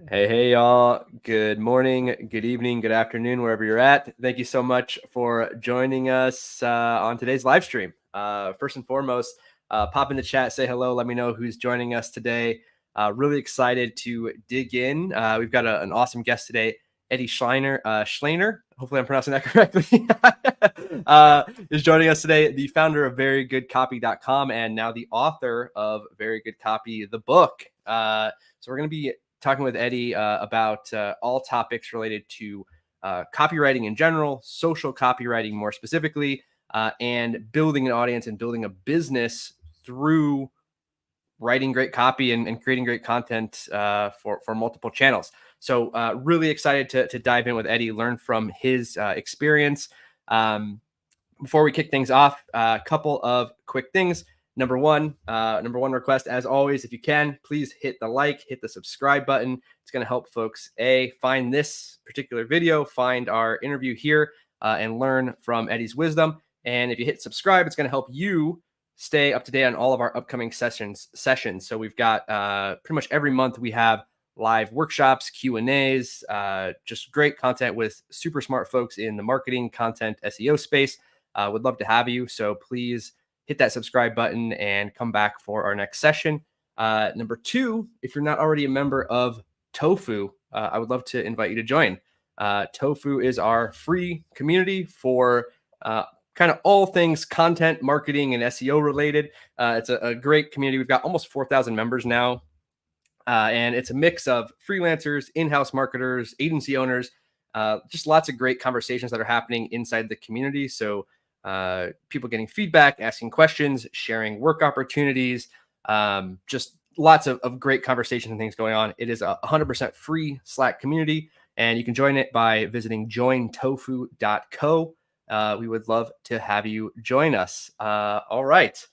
Hey, y'all. Good morning, good evening, good afternoon, wherever you're at. Thank you so much for joining us on today's live stream. First and foremost, pop in the chat, say hello, let me know who's joining us today. Really excited to dig in. We've got an awesome guest today, Eddie Shleyner. Hopefully I'm pronouncing that correctly. Is joining us today, the founder of verygoodcopy.com and now the author of Very Good Copy, the book. So we're going to be talking with Eddie about all topics related to copywriting in general, social copywriting more specifically, and building an audience and building a business through writing great copy and creating great content for multiple channels. So really excited to dive in with Eddie, learn from his experience. Before we kick things off, a couple of quick things. Number one request, as always, if you can, please hit the like, hit the subscribe button. It's going to help folks, find this particular video, find our interview here, and learn from Eddie's wisdom. And if you hit subscribe, it's going to help you stay up to date on all of our upcoming sessions. So we've got pretty much every month we have live workshops, Q&As, just great content with super smart folks in the marketing, content, SEO space. Would love to have you. So please hit that subscribe button and come back for our next session. Number two, if you're not already a member of Tofu, I would love to invite you to join. Tofu is our free community for kind of all things content, marketing, and SEO related. It's a great community. We've got almost 4,000 members now. And it's a mix of freelancers, in-house marketers, agency owners, just lots of great conversations that are happening inside the community. So people getting feedback, asking questions, sharing work opportunities, just lots of great conversations and things going on. It is a 100% free Slack community, and you can join it by visiting jointofu.co. We would love to have you join us. All right.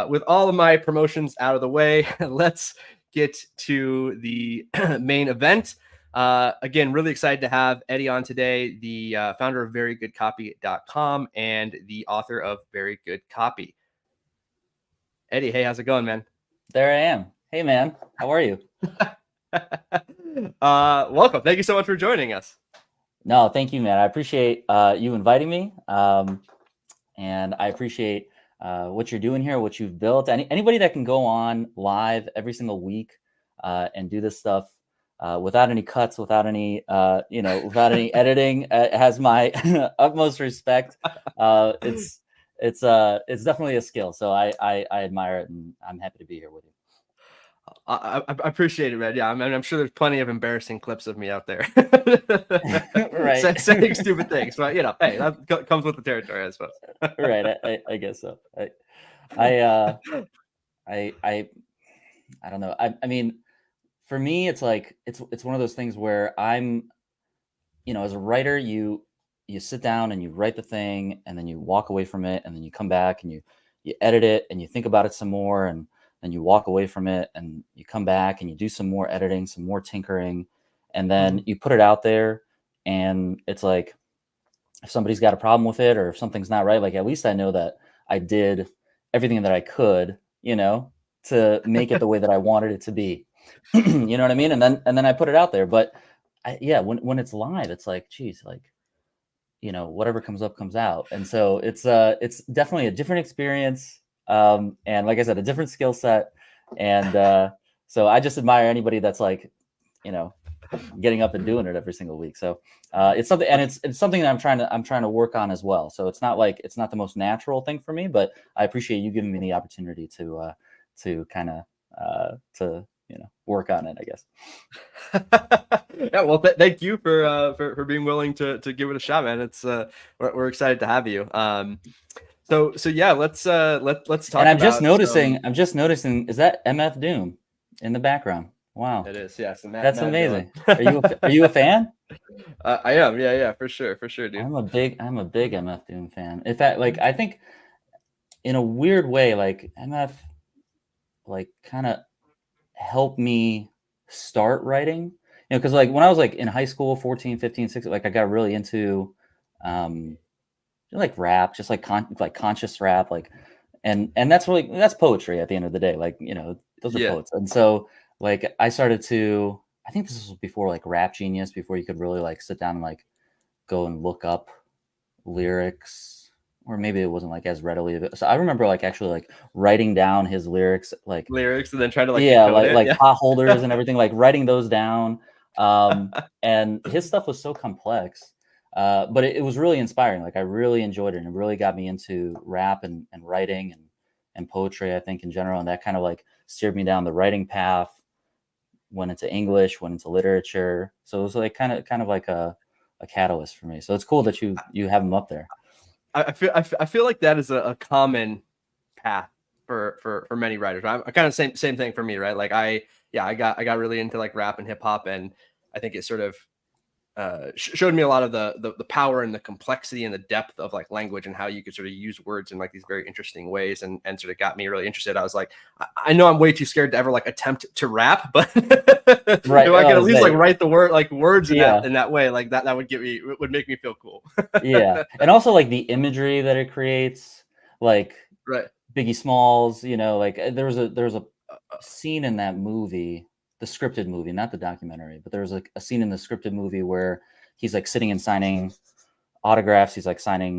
With all of my promotions out of the way, let's get to the main event. Again, really excited to have Eddie on today, the founder of verygoodcopy.com and the author of Very Good Copy. Eddie, hey, how's it going, man? There I am. Hey, man. How are you? Welcome. Thank you so much for joining us. No, thank you, man. I appreciate you inviting me. And I appreciate what you're doing here, what you've built. Anybody that can go on live every single week and do this stuff without any cuts, without any, without any editing, has my utmost respect. It's definitely a skill. So I admire it, and I'm happy to be here with you. I appreciate it, man. Yeah, I'm sure there's plenty of embarrassing clips of me out there, right? saying stupid things, but hey, that comes with the territory, I suppose. Right, I guess so. I don't know. I mean, for me, it's like it's one of those things where I'm, as a writer, you sit down and you write the thing, and then you walk away from it, and then you come back and you edit it, and you think about it some more, and then you walk away from it, and you come back and you do some more editing, some more tinkering, and then you put it out there. And it's like, if somebody's got a problem with it, or if something's not right, like, at least I know that I did everything that I could, to make it the way that I wanted it to be. You know what I mean? And then I put it out there. But when it's live, it's like, geez, like, whatever comes up comes out. And so it's definitely a different experience. And like I said, a different skill set. And so I just admire anybody that's like, getting up and doing it every single week. So it's something, and it's something that I'm trying to work on as well. So it's not the most natural thing for me, but I appreciate you giving me the opportunity to kind of work on it, I guess. Yeah, well, thank you for being willing to give it a shot, man. It's we're excited to have you. So yeah, let's talk. And I'm just noticing, is that MF Doom in the background? Wow, it is. Yes, that's amazing. Are you a fan? I am. Yeah, for sure, dude. I'm a big MF Doom fan. In fact, like, I think in a weird way, like, MF, like, kind of helped me start writing, because like when I was like in high school, 14, 15, 16, like I got really into like rap, just like conscious rap, like, and that's poetry at the end of the day, like, those are poets. And so like I started to I think this was before like Rap Genius, before you could really like sit down and like go and look up lyrics, or maybe it wasn't like as readily. So I remember like actually like writing down his lyrics, like Lyrics and then trying to like yeah, decode it. like Yeah. pot holders and everything, like writing those down. And his stuff was so complex, but it was really inspiring. Like I really enjoyed it, and it really got me into rap and writing and poetry, I think, in general. And that kind of like steered me down the writing path, went into English, went into literature. So it was like kind of like a catalyst for me. So it's cool that you have him up there. I feel like that is a common path for many writers. I'm kind of same thing for me, right? Like I got really into like rap and hip hop, and I think it sort of showed me a lot of the power and the complexity and the depth of like language and how you could sort of use words in like these very interesting ways, and sort of got me really interested. I was like, I know I'm way too scared to ever like attempt to rap, but Right. if I could at least like write the words Yeah. in that way, like that would make me feel cool. Yeah. And also like the imagery that it creates, like Right. Biggie Smalls, you know, like there was a scene in that movie, the scripted movie, not the documentary, but there was like a scene in the scripted movie where he's like sitting and signing autographs. He's like signing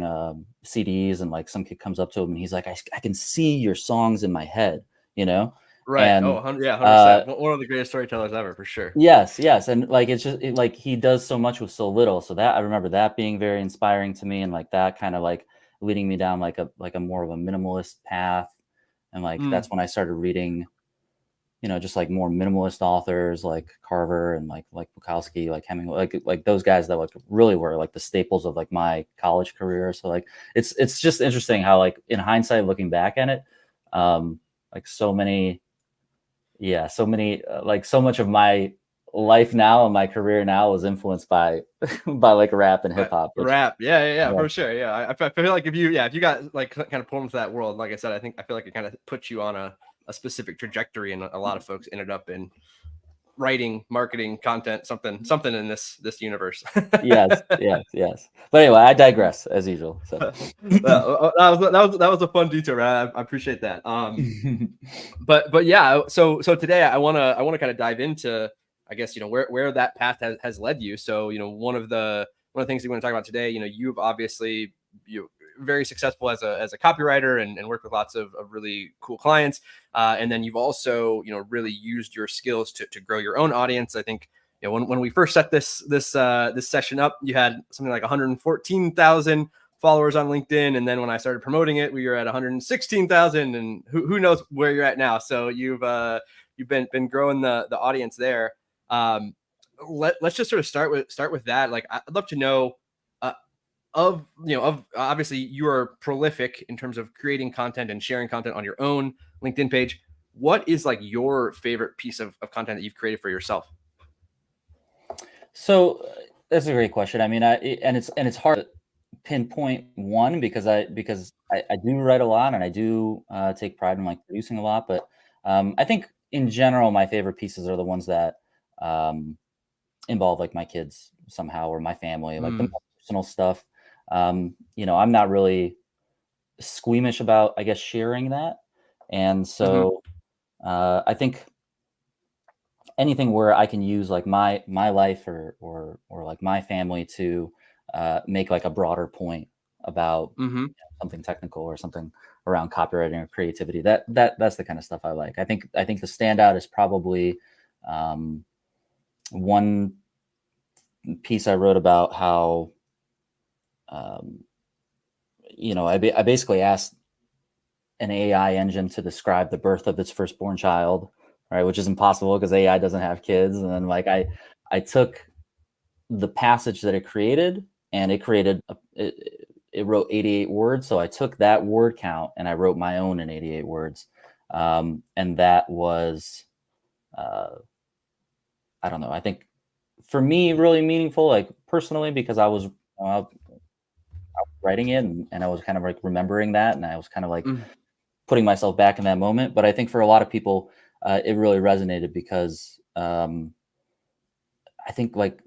CDs, and like some kid comes up to him and he's like, I can see your songs in my head, you know? Right. And 100%. One of the greatest storytellers ever, for sure. yes. And like, it's just like he does so much with so little. So that I remember that being very inspiring to me, and like that kind of like leading me down like a more of a minimalist path. And like that's when I started reading, you know, just like more minimalist authors like Carver and like Bukowski, like Hemingway, like those guys that like really were like the staples of like my college career. So like it's just interesting how like in hindsight looking back at it, like so much of my life now and my career now was influenced by like rap and hip hop. Rap, yeah, for sure. Yeah, I feel like if you got like kind of pulled into that world, like I said, I feel like it kind of puts you on a specific trajectory, and a lot of folks ended up in writing, marketing, content, something in this universe. yes. But anyway, I digress as usual. So that was a fun detour. I appreciate that. But yeah, so today I want to kind of dive into, I guess, you know, where that path has led you. So, you know, one of the things we want to talk about today, you know, you've obviously very successful as a copywriter, and work with lots of really cool clients. And then you've also, you know, really used your skills to grow your own audience. I think, you know, when we first set this session up, you had something like 114,000 followers on LinkedIn. And then when I started promoting it, we were at 116,000, and who knows where you're at now. So you've been growing the audience there. Let's just sort of start with that. Like, I'd love to know, of obviously you are prolific in terms of creating content and sharing content on your own LinkedIn page. What is like your favorite piece of content that you've created for yourself? So that's a great question. I mean, it's hard to pinpoint one because I do write a lot, and I do take pride in like producing a lot. But I think in general, my favorite pieces are the ones that involve like my kids somehow, or my family, like the more personal stuff. You know, I'm not really squeamish about, I guess, sharing that. And so I think anything where I can use like my life or like my family to make like a broader point about something technical or something around copywriting or creativity, that's the kind of stuff I like. I think the standout is probably one piece I wrote about how you know, I basically asked an AI engine to describe the birth of its firstborn child, right? Which is impossible because AI doesn't have kids. And then like I took the passage that it created, and it wrote 88 words. So I took that word count and I wrote my own in 88 words. And that was, I don't know, I think for me, really meaningful, like personally, because I was writing it, and I was kind of like remembering that, and I was kind of like putting myself back in that moment. But I think for a lot of people, it really resonated because I think like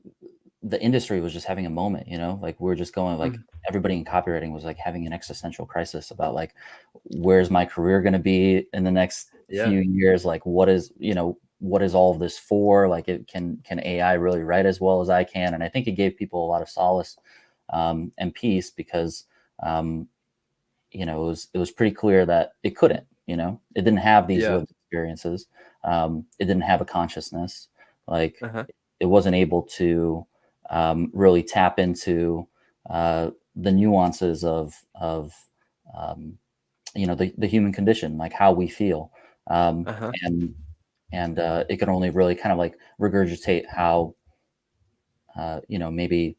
the industry was just having a moment, you know, like we're just going, like everybody in copywriting was like having an existential crisis about like, where's my career going to be in the next few years? Like, what is, you know, what is all of this for? Like, can AI really write as well as I can? And I think it gave people a lot of solace and peace, because it was pretty clear that it couldn't. It didn't have these Yeah. lived experiences. It didn't have a consciousness. Like, Uh-huh. it wasn't able to really tap into the nuances of the human condition, like how we feel. um, Uh-huh. and it can only really kind of like regurgitate how maybe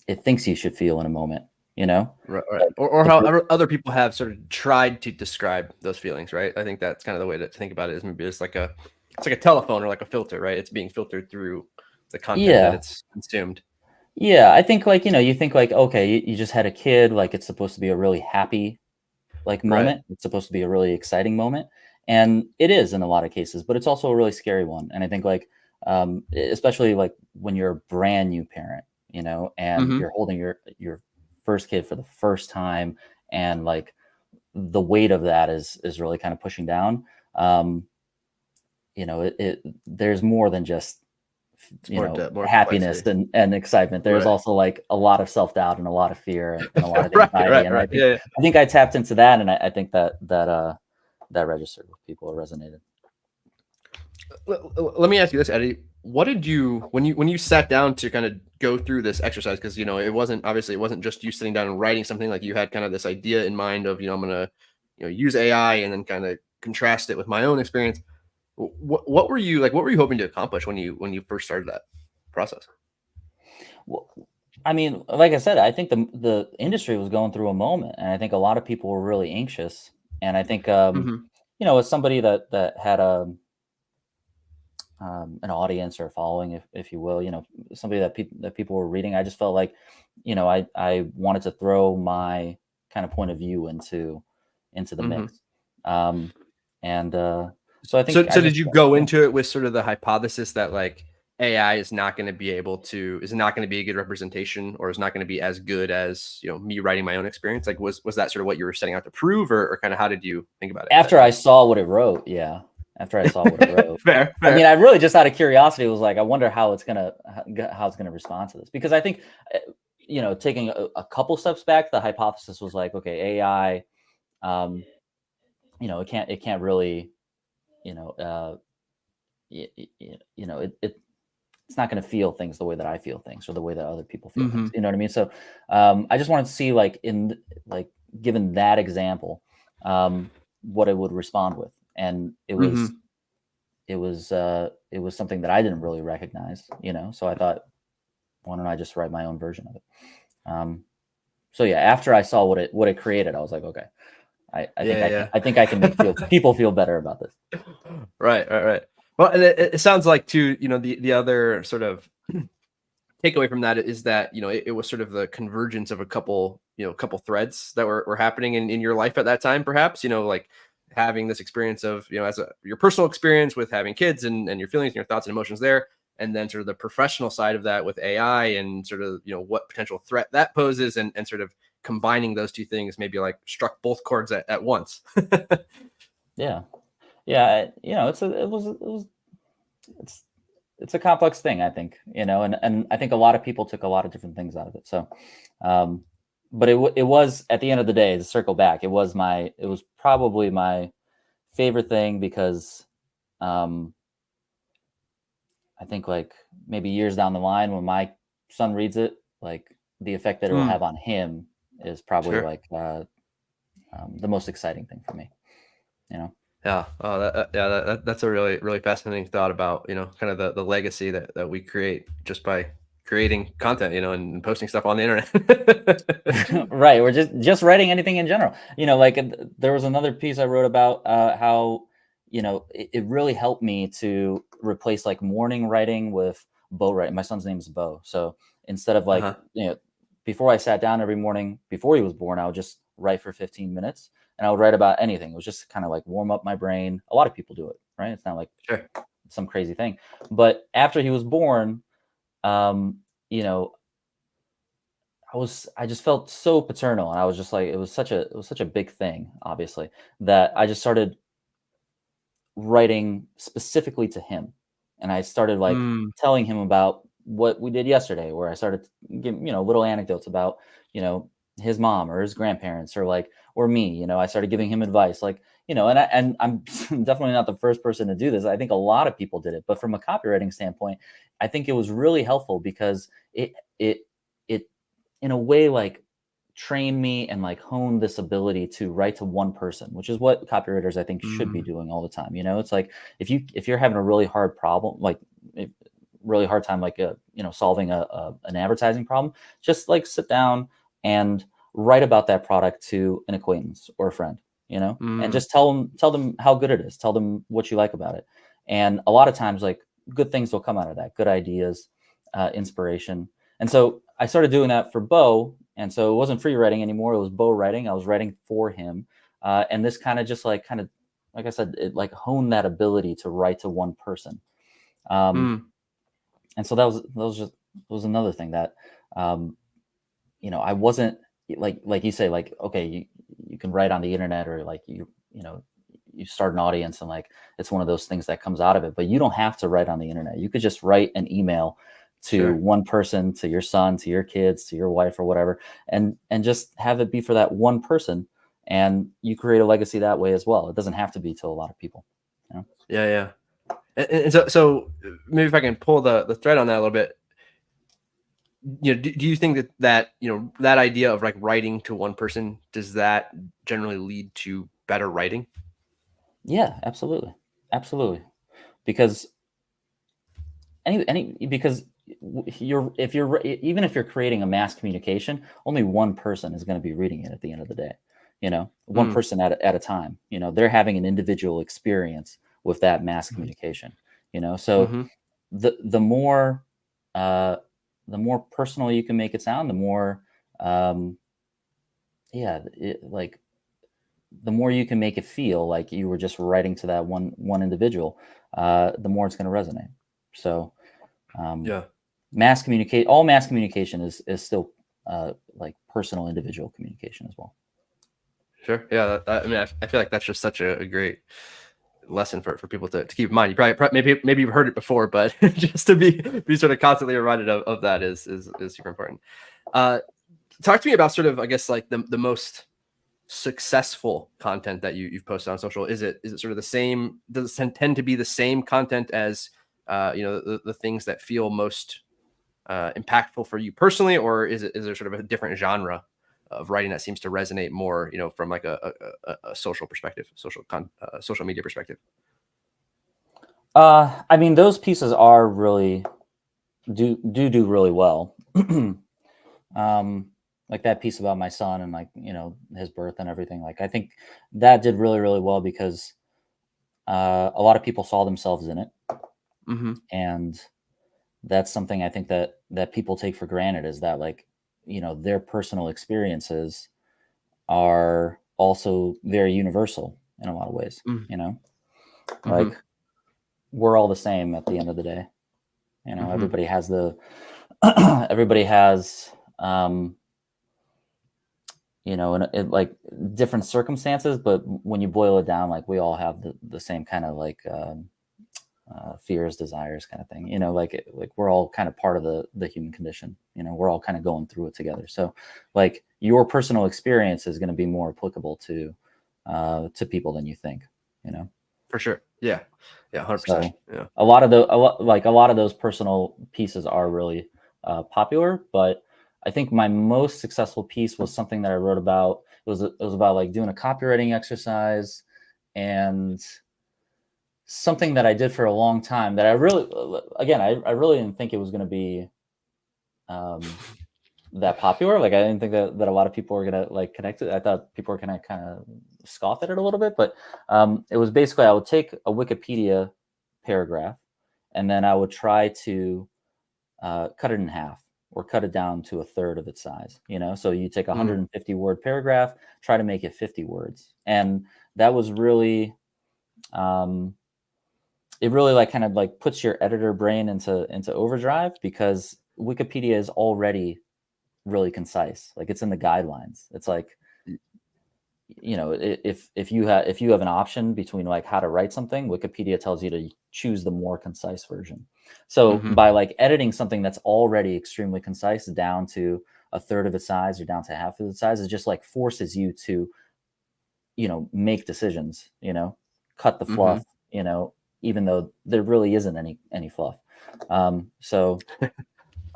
it thinks you should feel in a moment. Right, right. Like, Or the how per- other people have sort of tried to describe those feelings, right? I think that's kind of the way to think about it, is maybe it's like a telephone or like a filter, right? It's being filtered through the content that yeah, it's consumed. yeah, I think, like, you think like, okay, you just had a kid, like, it's supposed to be a really happy like Right. moment. It's supposed to be a really exciting moment, and it is in a lot of cases, but it's also a really scary one. And I think, like, especially like when you're a brand new parent, and Mhm. you're holding your first kid for the first time, and like the weight of that is really kind of pushing down. Um, there's more than just It's more happiness complexity. and excitement. There's Right. also like a lot of self-doubt and a lot of fear, and a lot of Right, anxiety. right, And right. I think Yeah, yeah. I think I tapped into that, and I think that registered with people, or resonated. Let me ask you this, Eddie. What did you when you sat down to kind of go through this exercise? Because it wasn't just you sitting down and writing something. Like, you had kind of this idea in mind of, I'm gonna use AI and then kind of contrast it with my own experience. What were you like? What were you hoping to accomplish when you first started that process? Well, I mean, like I said, I think the industry was going through a moment, and I think a lot of people were really anxious. And I think, Hmm. as somebody that had an audience or a following, if you will, somebody that people were reading, I just felt like, I wanted to throw my kind of point of view into the Hmm. mix. Um, and so I So think I so just did you go yeah. into it with sort of the hypothesis that, like, AI is not going to be a good representation, or is not going to be as good as, me writing my own experience? Like, was that sort of what you were setting out to prove, or kind of how did you think about it at that After I time? saw what it wrote, yeah. After I saw what it wrote. Fair, I mean, fair. I really just out of curiosity was like, I wonder how it's gonna respond to this. Because I think, taking a couple steps back, the hypothesis was like, okay, AI, um, it can't really, you know, uh, it's not going to feel things the way that I feel things, or the way that other people feel things. Hmm. You know what I mean? So, I just wanted to see, like, like, given that example, what it would respond with. And Hmm. it was something that I didn't really recognize. So I thought, why don't I just write my own version of it? Um, so yeah, after I saw what it created, I was like, okay, I think Yeah, I can yeah. I think I can make people feel better about this. Right, right, right. Well, and it sounds like, too, the other sort of takeaway from that is that, it was sort of the convergence of a couple threads that were happening in your life at that time, perhaps, like having this experience of, as your personal experience with having kids, and your feelings and your thoughts and emotions there, and then sort of the professional side of that with AI, and sort of, what potential threat that poses, and sort of combining those two things, maybe like struck both chords at once. Yeah, yeah. It's it's a complex thing, I think, and I think a lot of people took a lot of different things out of it. So, um, but it was, at the end of the day, to circle back, it was probably my favorite thing, because um, I think, like, maybe years down the line, when my son reads it, like, the effect that it will Mm, have on him is probably sure. like the most exciting thing for me. You know. Yeah. Oh, yeah, that's a really, really fascinating thought about, kind of the legacy that we create just by creating content, and posting stuff on the internet. Right, or just writing anything in general. Like, there was another piece I wrote about how, it really helped me to replace, like, morning writing with Bo writing. My son's name is Bo. So instead of, like, Uh-huh. before I sat down every morning before he was born, I would just write for 15 minutes, and I would write about anything. It was just kind of like warm up my brain. A lot of people do it, right? It's not like Sure. some crazy thing. But after he was born, um, you know, I just felt so paternal, and I was just like, it was such a big thing, obviously, that I just started writing specifically to him. And I started like telling him about what we did yesterday, where I started giving, little anecdotes about, his mom or his grandparents or me. I started giving him advice, and I'm definitely not the first person to do this. I think a lot of people did it, but from a copywriting standpoint, I think it was really helpful because it in a way like trained me and like honed this ability to write to one person, which is what copywriters I think should be doing all the time. It's like if you're having a really hard problem, really hard time, solving an advertising problem, just like sit down and write about that product to an acquaintance or a friend, and just tell them how good it is. Tell them what you like about it. And a lot of times, like, good things will come out of that, good ideas, inspiration. And so I started doing that for Bo. And so it wasn't free writing anymore. It was Bo writing. I was writing for him. And this kind of like I said, it like honed that ability to write to one person. And so that was another thing that, I wasn't like you say, like, okay, you can write on the internet, or like, you start an audience, and like, it's one of those things that comes out of it, but you don't have to write on the internet. You could just write an email to one person, to your son, to your kids, to your wife, or whatever, and just have it be for that one person, and you create a legacy that way as well. It doesn't have to be to a lot of people. Yeah. And so maybe if I can pull the thread on that a little bit, do you think that that idea of like writing to one person, does that generally lead to better writing? Yeah, absolutely. Because because if you're creating a mass communication, only one person is going to be reading it at the end of the day. One person at a time. They're having an individual experience with that mass communication. So the more personal you can make it sound, the more the more you can make it feel like you were just writing to that one individual, the more it's going to resonate. So mass communication is still like personal individual communication as well. Sure. Yeah. I mean, I feel like that's just such a great lesson for people to keep in mind. You probably maybe you've heard it before, but just to be sort of constantly reminded of that is super important. Talk to me about sort of, I guess, like the most successful content that you've posted on social. Is it sort of the same? Does it tend to be the same content as the things that feel most impactful for you personally, or is there sort of a different genre of writing that seems to resonate more, from like a social perspective, social media perspective? I mean, those pieces are really do really well. Like that piece about my son and, like, his birth and everything. Like, I think that did really, really well because a lot of people saw themselves in it. And that's something I think that people take for granted, is that, like, their personal experiences are also very universal in a lot of ways. Like, we're all the same at the end of the day. Everybody has everybody has in like different circumstances, but when you boil it down, like, we all have the same kind of like fears, desires, kind of thing. Like we're all kind of part of the human condition. We're all kind of going through it together. So, like, your personal experience is going to be more applicable to people than you think. For sure. Yeah. 100%. So Yeah. a lot of those personal pieces are really popular, but I think my most successful piece was something that I wrote about. It was about, like, doing a copywriting exercise, and something that I did for a long time that I really didn't think it was going to be that popular. Like, I didn't think that a lot of people were going to, like, connect it. I thought people were going to kind of scoff at it a little bit, but it was basically, I would take a Wikipedia paragraph, and then I would try to cut it in half, or cut it down to a third of its size. So you take a 150 word paragraph, try to make it 50 words. And that was really, it really, like, kind of like puts your editor brain into overdrive, because Wikipedia is already really concise. Like, it's in the guidelines. It's like, you know, if you have an option between like how to write something, Wikipedia tells you to choose the more concise version. So by like editing something that's already extremely concise down to a third of its size or down to half of its size, it just like forces you to, you know, make decisions, you know, cut the fluff, you know, even though there really isn't any fluff. So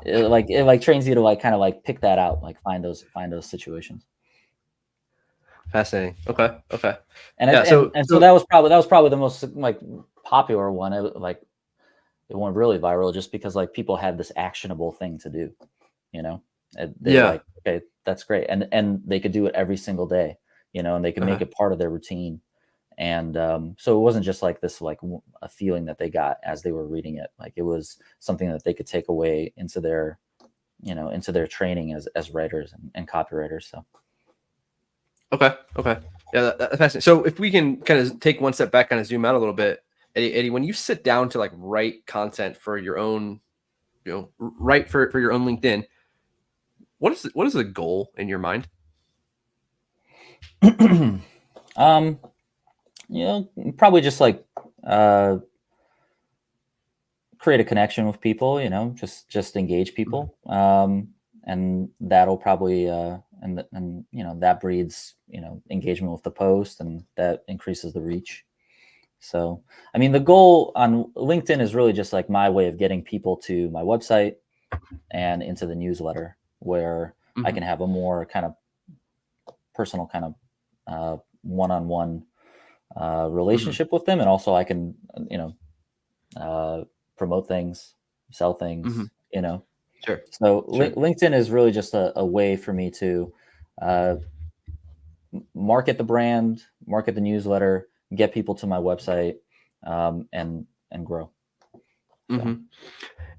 it like trains you to like kind of like pick that out, like find those situations. Fascinating. Okay. Okay. And Yeah. so that was probably the most like popular one. Like it went really viral just because like people had this actionable thing to do, you know. They were yeah. like, okay, that's great, and they could do it every single day, you know, and they could make it part of their routine. And so it wasn't just like this like a feeling that they got as they were reading it. Like it was something that they could take away into their, you know, into their training as writers and copywriters. So Okay. Okay. Yeah, that's fascinating. So if we can kind of take one step back, kind of zoom out a little bit, Eddie, when you sit down to like write content for your own, you know, write for your own LinkedIn, what is the goal in your mind? you know, probably just like create a connection with people, you know, just engage people. And that'll probably and you know, that breeds, you know, engagement with the post, and that increases the reach. So I mean, the goal on LinkedIn is really just like my way of getting people to my website and into the newsletter, where I can have a more kind of personal kind of one-on-one relationship with them, and also I can, you know, promote things, sell things, you know. Sure. So Sure. LinkedIn is really just a way for me to uh, market the brand, market the newsletter, get people to my website, and grow. So.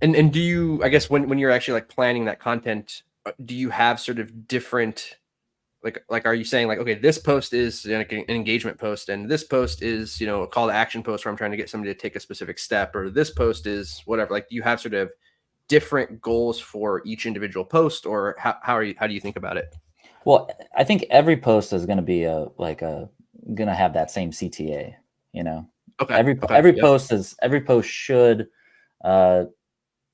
And do you, I guess when you're actually like planning that content, do you have sort of different like are you saying like, okay, this post is like an engagement post, and this post is, you know, a call to action post where I'm trying to get somebody to take a specific step, or this post is whatever? Like, do you have sort of different goals for each individual post, or how do you think about it? Well, I think every post is going to be going to have that same CTA, you know. Okay. Okay. Yeah. Every post should uh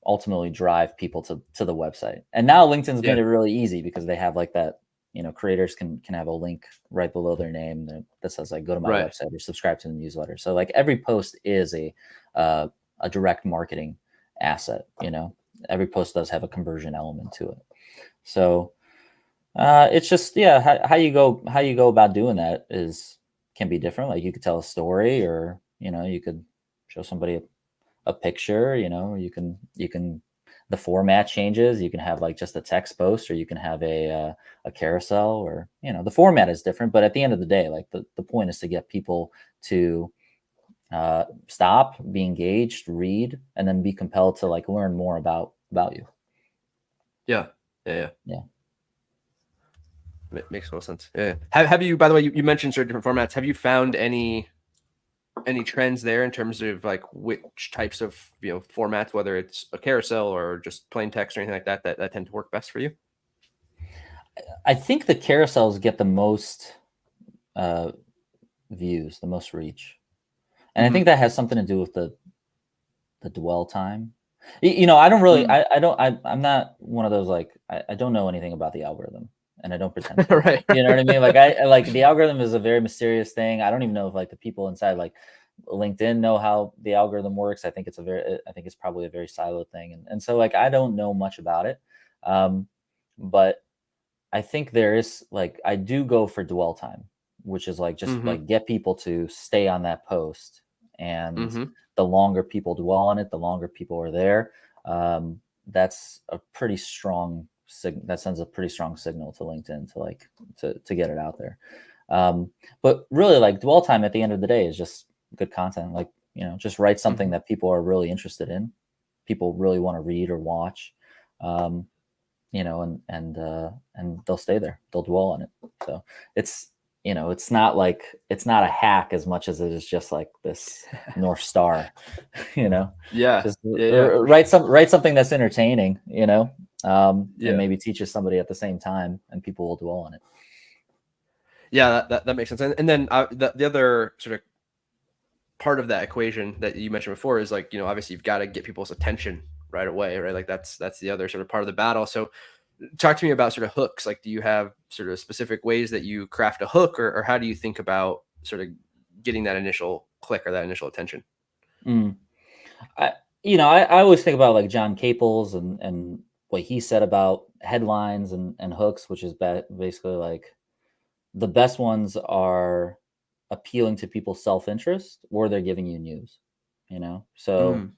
ultimately drive people to the website. And now LinkedIn's Yeah. made it really easy because they have like that, you know, creators can have a link right below their name that says like, go to my Right. website or subscribe to the newsletter. So like every post is a direct marketing asset, you know. Every post does have a conversion element to it. So it's just, yeah, how you go about doing that can be different. Like you could tell a story, or, you know, you could show somebody a picture, you know, you can the format changes. You can have like just a text post, or you can have a carousel, or, you know, the format is different, but at the end of the day, like the point is to get people to stop, be engaged, read, and then be compelled to like learn more about you. Yeah. Yeah. Yeah. Yeah. Makes total sense. Yeah. Have you, by the way, you mentioned sort of different formats. Have you found any trends there in terms of like which types of, you know, formats, whether it's a carousel or just plain text or anything like that, that tend to work best for you? I think the carousels get the most views, the most reach, and I think that has something to do with the dwell time. You know, I don't really, I'm not one of those like, I don't know anything about the algorithm, and I don't pretend to. Right. You know what I mean? Like I like the algorithm is a very mysterious thing. I don't even know if like the people inside like LinkedIn know how the algorithm works. I think it's probably a very siloed thing, and so like I don't know much about it, but I think there is like, I do go for dwell time, which is like just like get people to stay on that post. And the longer people dwell on it, the longer people are there. That's a pretty strong that sends a pretty strong signal to LinkedIn to like to get it out there. But really, like dwell time at the end of the day is just good content. Like, you know, just write something that people are really interested in, people really want to read or watch. You know, and they'll stay there, they'll dwell on it. So it's, you know, it's not a hack as much as it is just like this North Star, you know. Yeah. Just Yeah. write something that's entertaining, you know, and Yeah. maybe teaches somebody at the same time, and people will dwell on it. Yeah, that makes sense. And then the other sort of part of that equation that you mentioned before is like, obviously you've got to get people's attention right away, right? Like that's the other sort of part of the battle. So talk to me about sort of hooks. Like, do you have sort of specific ways that you craft a hook, or how do you think about sort of getting that initial click or that initial attention? Mm. I I always think about like John Caples and what he said about headlines and hooks, which is basically like the best ones are appealing to people's self-interest or they're giving you news, So Mm.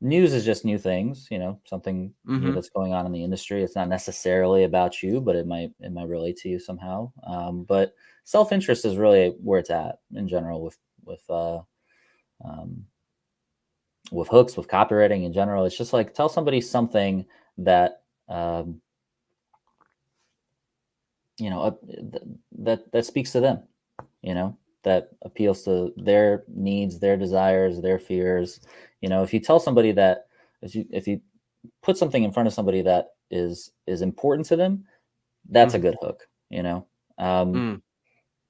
news is just new things, something new Mm-hmm. that's going on in the industry. It's not necessarily about you, but it might relate to you somehow. But self-interest is really where it's at in general um, with hooks, with copywriting in general. It's just like tell somebody something that um, that speaks to them, that appeals to their needs, their desires, their fears. If you tell somebody that, if you put something in front of somebody that is important to them, that's a Mm-hmm. good hook. Um, Mm.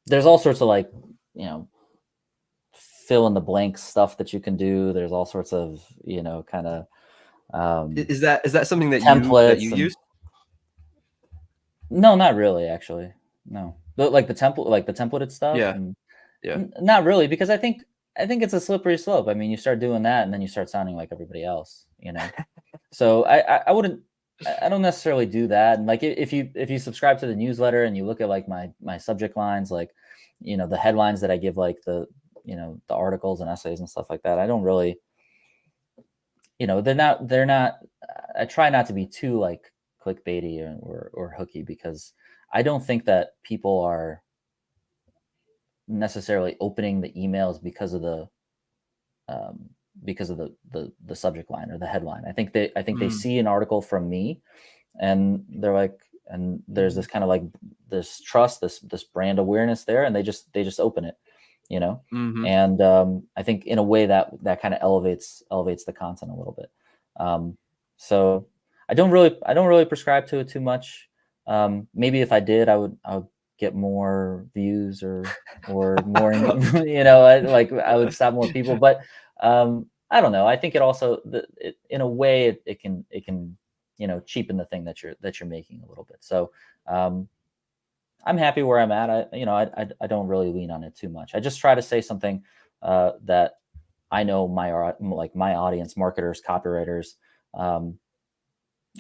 there's all sorts of like you know fill in the blank stuff that you can do. There's all sorts of kind of Is that something that you templates and use? no, not really actually. No, like the templated stuff Yeah. and Yeah. Not really, because I think it's a slippery slope. I mean, you start doing that, and then you start sounding like everybody else. So I wouldn't. I don't necessarily do that. And like if you subscribe to the newsletter and you look at like my subject lines, like the headlines that I give, like the articles and essays and stuff like that. I don't really. They're not. I try not to be too like clickbaity or hooky, because I don't think that people are necessarily opening the emails um, because of the subject line or the headline. I think they Mm. see an article from me, and they're like, and there's this kind of like this trust, this brand awareness there, and they just open it, you know. Mm-hmm. And I think in a way that kind of elevates the content a little bit. So I don't really prescribe to it too much. Maybe if I did, I would get more views or more, like I would stop more people. But I don't know. I think it also, in a way, it can cheapen the thing that you're making a little bit. So um, I'm happy where I'm at. I don't really lean on it too much. I just try to say something that I know my audience, marketers, copywriters. Um,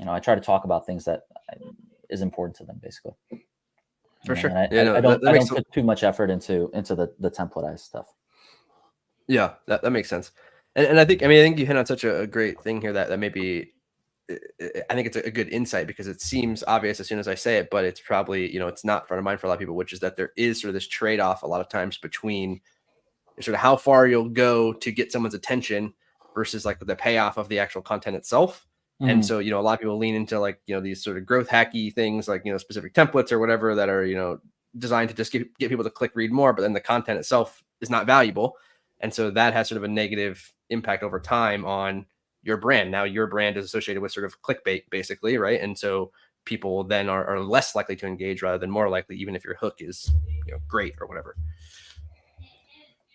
I try to talk about things that is important to them, basically. For And sure. Yeah. I, No, I that, don't that I makes don't put too much effort into the templatized stuff. Yeah, that makes sense. And I think you hit on such a great thing here that maybe I think it's a good insight, because it seems obvious as soon as I say it, but it's probably, it's not front of mind for a lot of people, which is that there is sort of this trade-off a lot of times between sort of how far you'll go to get someone's attention versus like the payoff of the actual content itself. And Mhm. so, a lot of people lean into like, these sort of growth hacky things like, specific templates or whatever that are, designed to just get people to click read more, but then the content itself is not valuable. And so that has sort of a negative impact over time on your brand. Now your brand is associated with sort of clickbait basically, right? And so people then are less likely to engage rather than more likely, even if your hook is, great or whatever.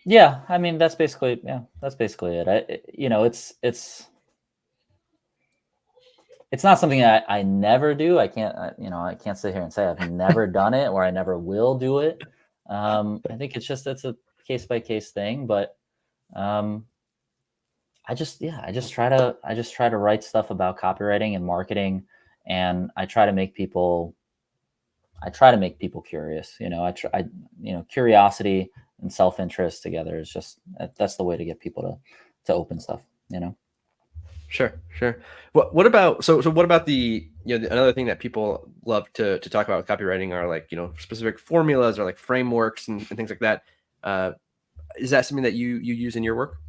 Yeah, I mean that's basically it. It's not something I never do. I can't sit here and say I've never done it or I never will do it. I think it's a case by case thing, but um, I just try to write stuff about copywriting and marketing, and I try to make people curious. Curiosity and self interest together is just that's the way to get people to open stuff. Sure, sure. What about the, another thing that people love to talk about with copywriting are like, specific formulas or like frameworks and things like that. Uh, is that something that you use in your work?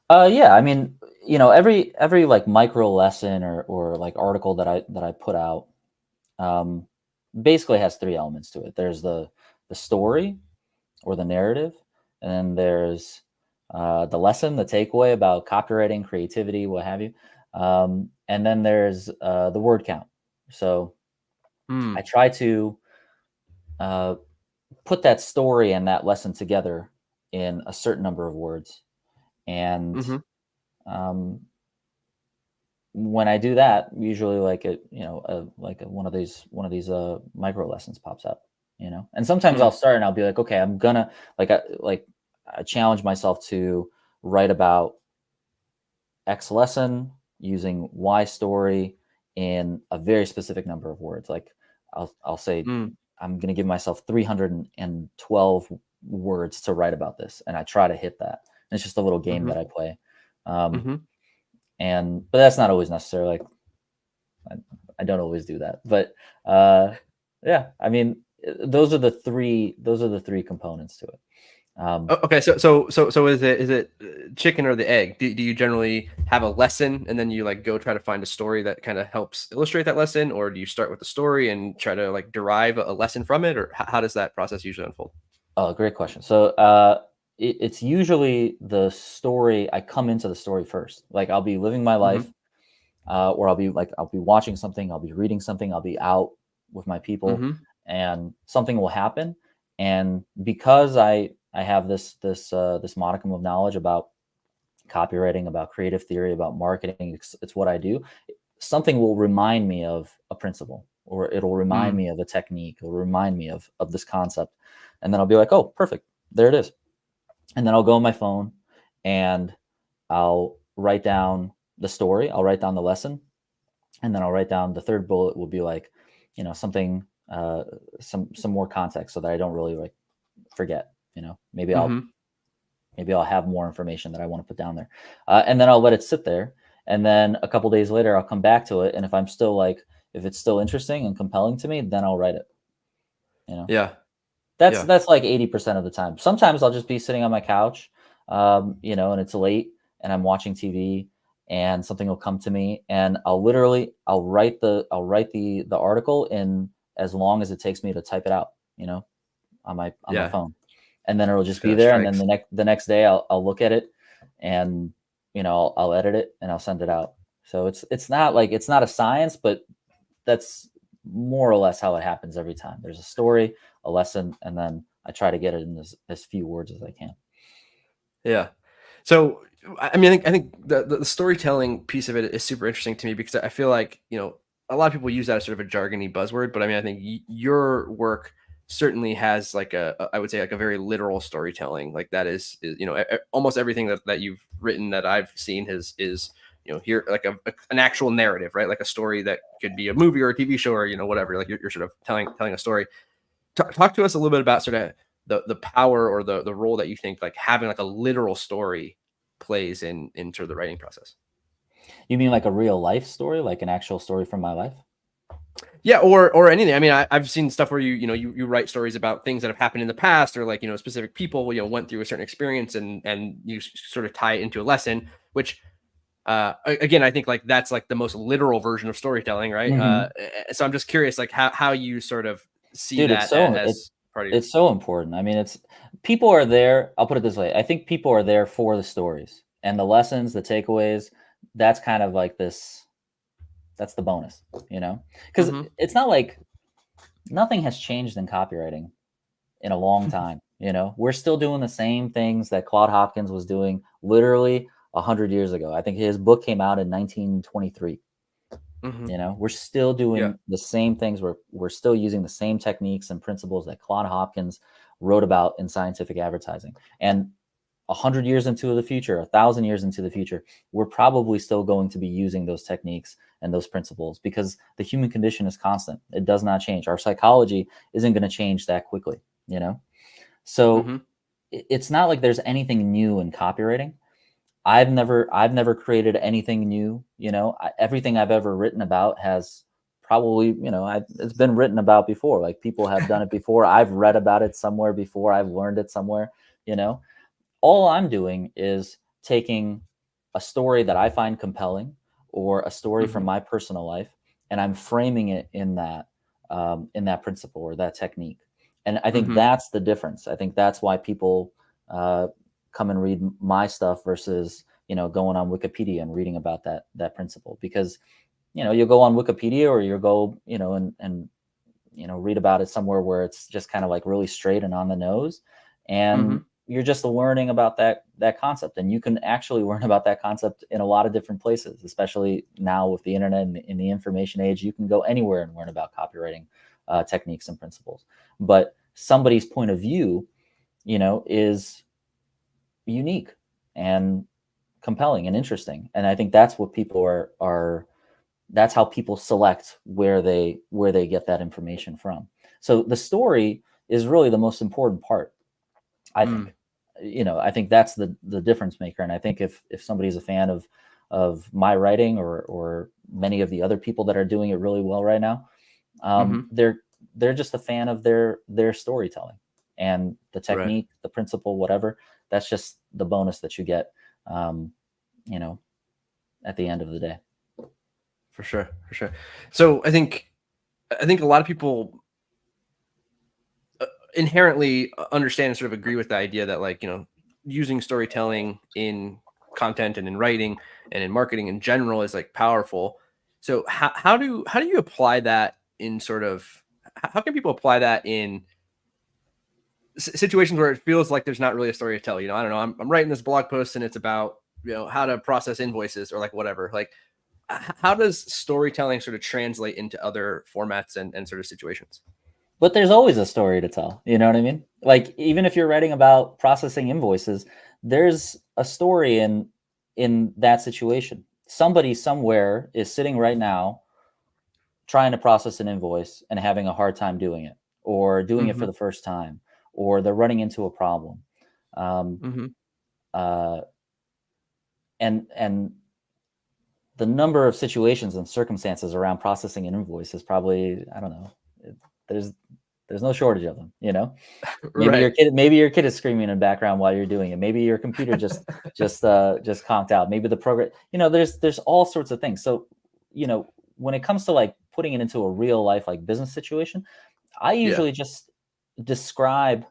Yeah, I mean, every like micro lesson or like article that I put out, um, basically has three elements to it. There's the story or the narrative, and then there's the lesson, the takeaway about copywriting, creativity, what have you, and then there's the word count. So I Hmm. try to. put that story and that lesson together in a certain number of words. And Mm-hmm. when I do that, usually like one of these micro lessons pops up, And sometimes I'll start and I'll be like, okay, I'm gonna I challenge myself to write about X lesson using Y story in a very specific number of words. Like I'll say I'm gonna give myself 312 words to write about this, and I try to hit that. And it's just a little game that I play. But that's not always necessary. Like I don't always do that, but yeah, I mean, those are the three components to it. Okay, so is it chicken or the egg? Do you generally have a lesson and then you like go try to find a story that kind of helps illustrate that lesson, or do you start with the story and try to like derive a lesson from it, or how does that process usually unfold? Oh, great question. So it's usually the story. I come into the story first. Like I'll be living my life, or I'll be watching something, I'll be reading something, I'll be out with my people, and something will happen. And because I have this modicum of knowledge about copywriting, about creative theory, about marketing, it's what I do. Something will remind me of a principle, or it'll remind me of a technique, or remind me of this concept. And then I'll be like, oh, perfect, there it is. And then I'll go on my phone and I'll write down the story, I'll write down the lesson, and then I'll write down the third bullet will be like, something, some more context, so that I don't really like forget. Maybe I'll have more information that I want to put down there, and then I'll let it sit there. And then a couple days later, I'll come back to it, and if it's still interesting and compelling to me, then I'll write it. Yeah. That's like 80% of the time. Sometimes I'll just be sitting on my couch, and it's late and I'm watching TV, and something will come to me, and I'll write the article in as long as it takes me to type it out, on my phone. And then it'll just be there. And then the next day I'll look at it, and I'll edit it and I'll send it out. So it's not a science, but that's more or less how it happens every time. There's a story, a lesson, and then I try to get it in as few words as I can. Yeah. So, I mean, I think the storytelling piece of it is super interesting to me, because I feel like, a lot of people use that as sort of a jargony buzzword, but I mean, I think your work certainly has like I would say like a very literal storytelling. Like that is almost everything that you've written that I've seen is here like an actual narrative, right? Like a story that could be a movie or a TV show, or whatever. Like you're sort of telling a story. Talk to us a little bit about sort of the power or the role that you think like having like a literal story plays in sort of the writing process. You mean like a real life story, like an actual story from my life? Yeah, or anything. I mean, I've seen stuff where you write stories about things that have happened in the past, or like specific people went through a certain experience, and you sort of tie it into a lesson, which again, I think like that's like the most literal version of storytelling, right? So I'm just curious, like how you sort of see Dude, that as part of your. it's so important. I mean, people are there. I'll put it this way. I think people are there for the stories and the lessons, the takeaways. That's kind of like that's the bonus, because it's not like nothing has changed in copywriting in a long time. We're still doing the same things that Claude Hopkins was doing literally 100 years ago. I think his book came out in 1923. We're still doing the same things. We're still using the same techniques and principles that Claude Hopkins wrote about in scientific advertising. And 100 years into the future, 1,000 years into the future, we're probably still going to be using those techniques and those principles, because the human condition is constant. It does not change. Our psychology isn't going to change that quickly, So it's not like there's anything new in copywriting. I've never created anything new. Everything I've ever written about has probably, it's been written about before. Like people have done it before. I've read about it somewhere before. I've learned it somewhere. All I'm doing is taking a story that I find compelling, or a story from my personal life, and I'm framing it in that principle or that technique. And I think that's the difference. I think that's why people come and read my stuff versus going on Wikipedia and reading about that principle, because you'll go on Wikipedia, or you'll go and read about it somewhere where it's just kind of like really straight and on the nose, and Mhm. you're just learning about that concept. And you can actually learn about that concept in a lot of different places, especially now with the internet and in the information age. You can go anywhere and learn about copywriting techniques and principles. But somebody's point of view, is unique and compelling and interesting. And I think that's what people are that's how people select where they get that information from. So the story is really the most important part, I Mm. think. I think that's the difference maker. And I think if somebody's a fan of my writing, or many of the other people that are doing it really well right now, Mhm. they're just a fan of their storytelling and the Right. technique, the principle, whatever. That's just the bonus that you get, um, you know, at the end of the day. For sure. For sure. So I think a lot of people inherently understand and sort of agree with the idea that, like, using storytelling in content and in writing and in marketing in general is like powerful. So how do you apply that in sort of, how can people apply that in situations where it feels like there's not really a story to tell? I don't know, I'm writing this blog post and it's about, how to process invoices or like whatever. Like, how does storytelling sort of translate into other formats and sort of situations? But there's always a story to tell. You know what I mean? Like, even if you're writing about processing invoices, there's a story in that situation. Somebody somewhere is sitting right now trying to process an invoice and having a hard time doing it, or doing it for Hmm. the first time, or they're running into a problem. Um, Hmm. uh, and the number of situations and circumstances around processing an invoice is probably, I don't know, there's no shortage of them. Right. Maybe your kid is screaming in the background while you're doing it. Maybe your computer just conked out. Maybe the program, there's all sorts of things. So, when it comes to like putting it into a real life like business situation, I Yeah. usually just describe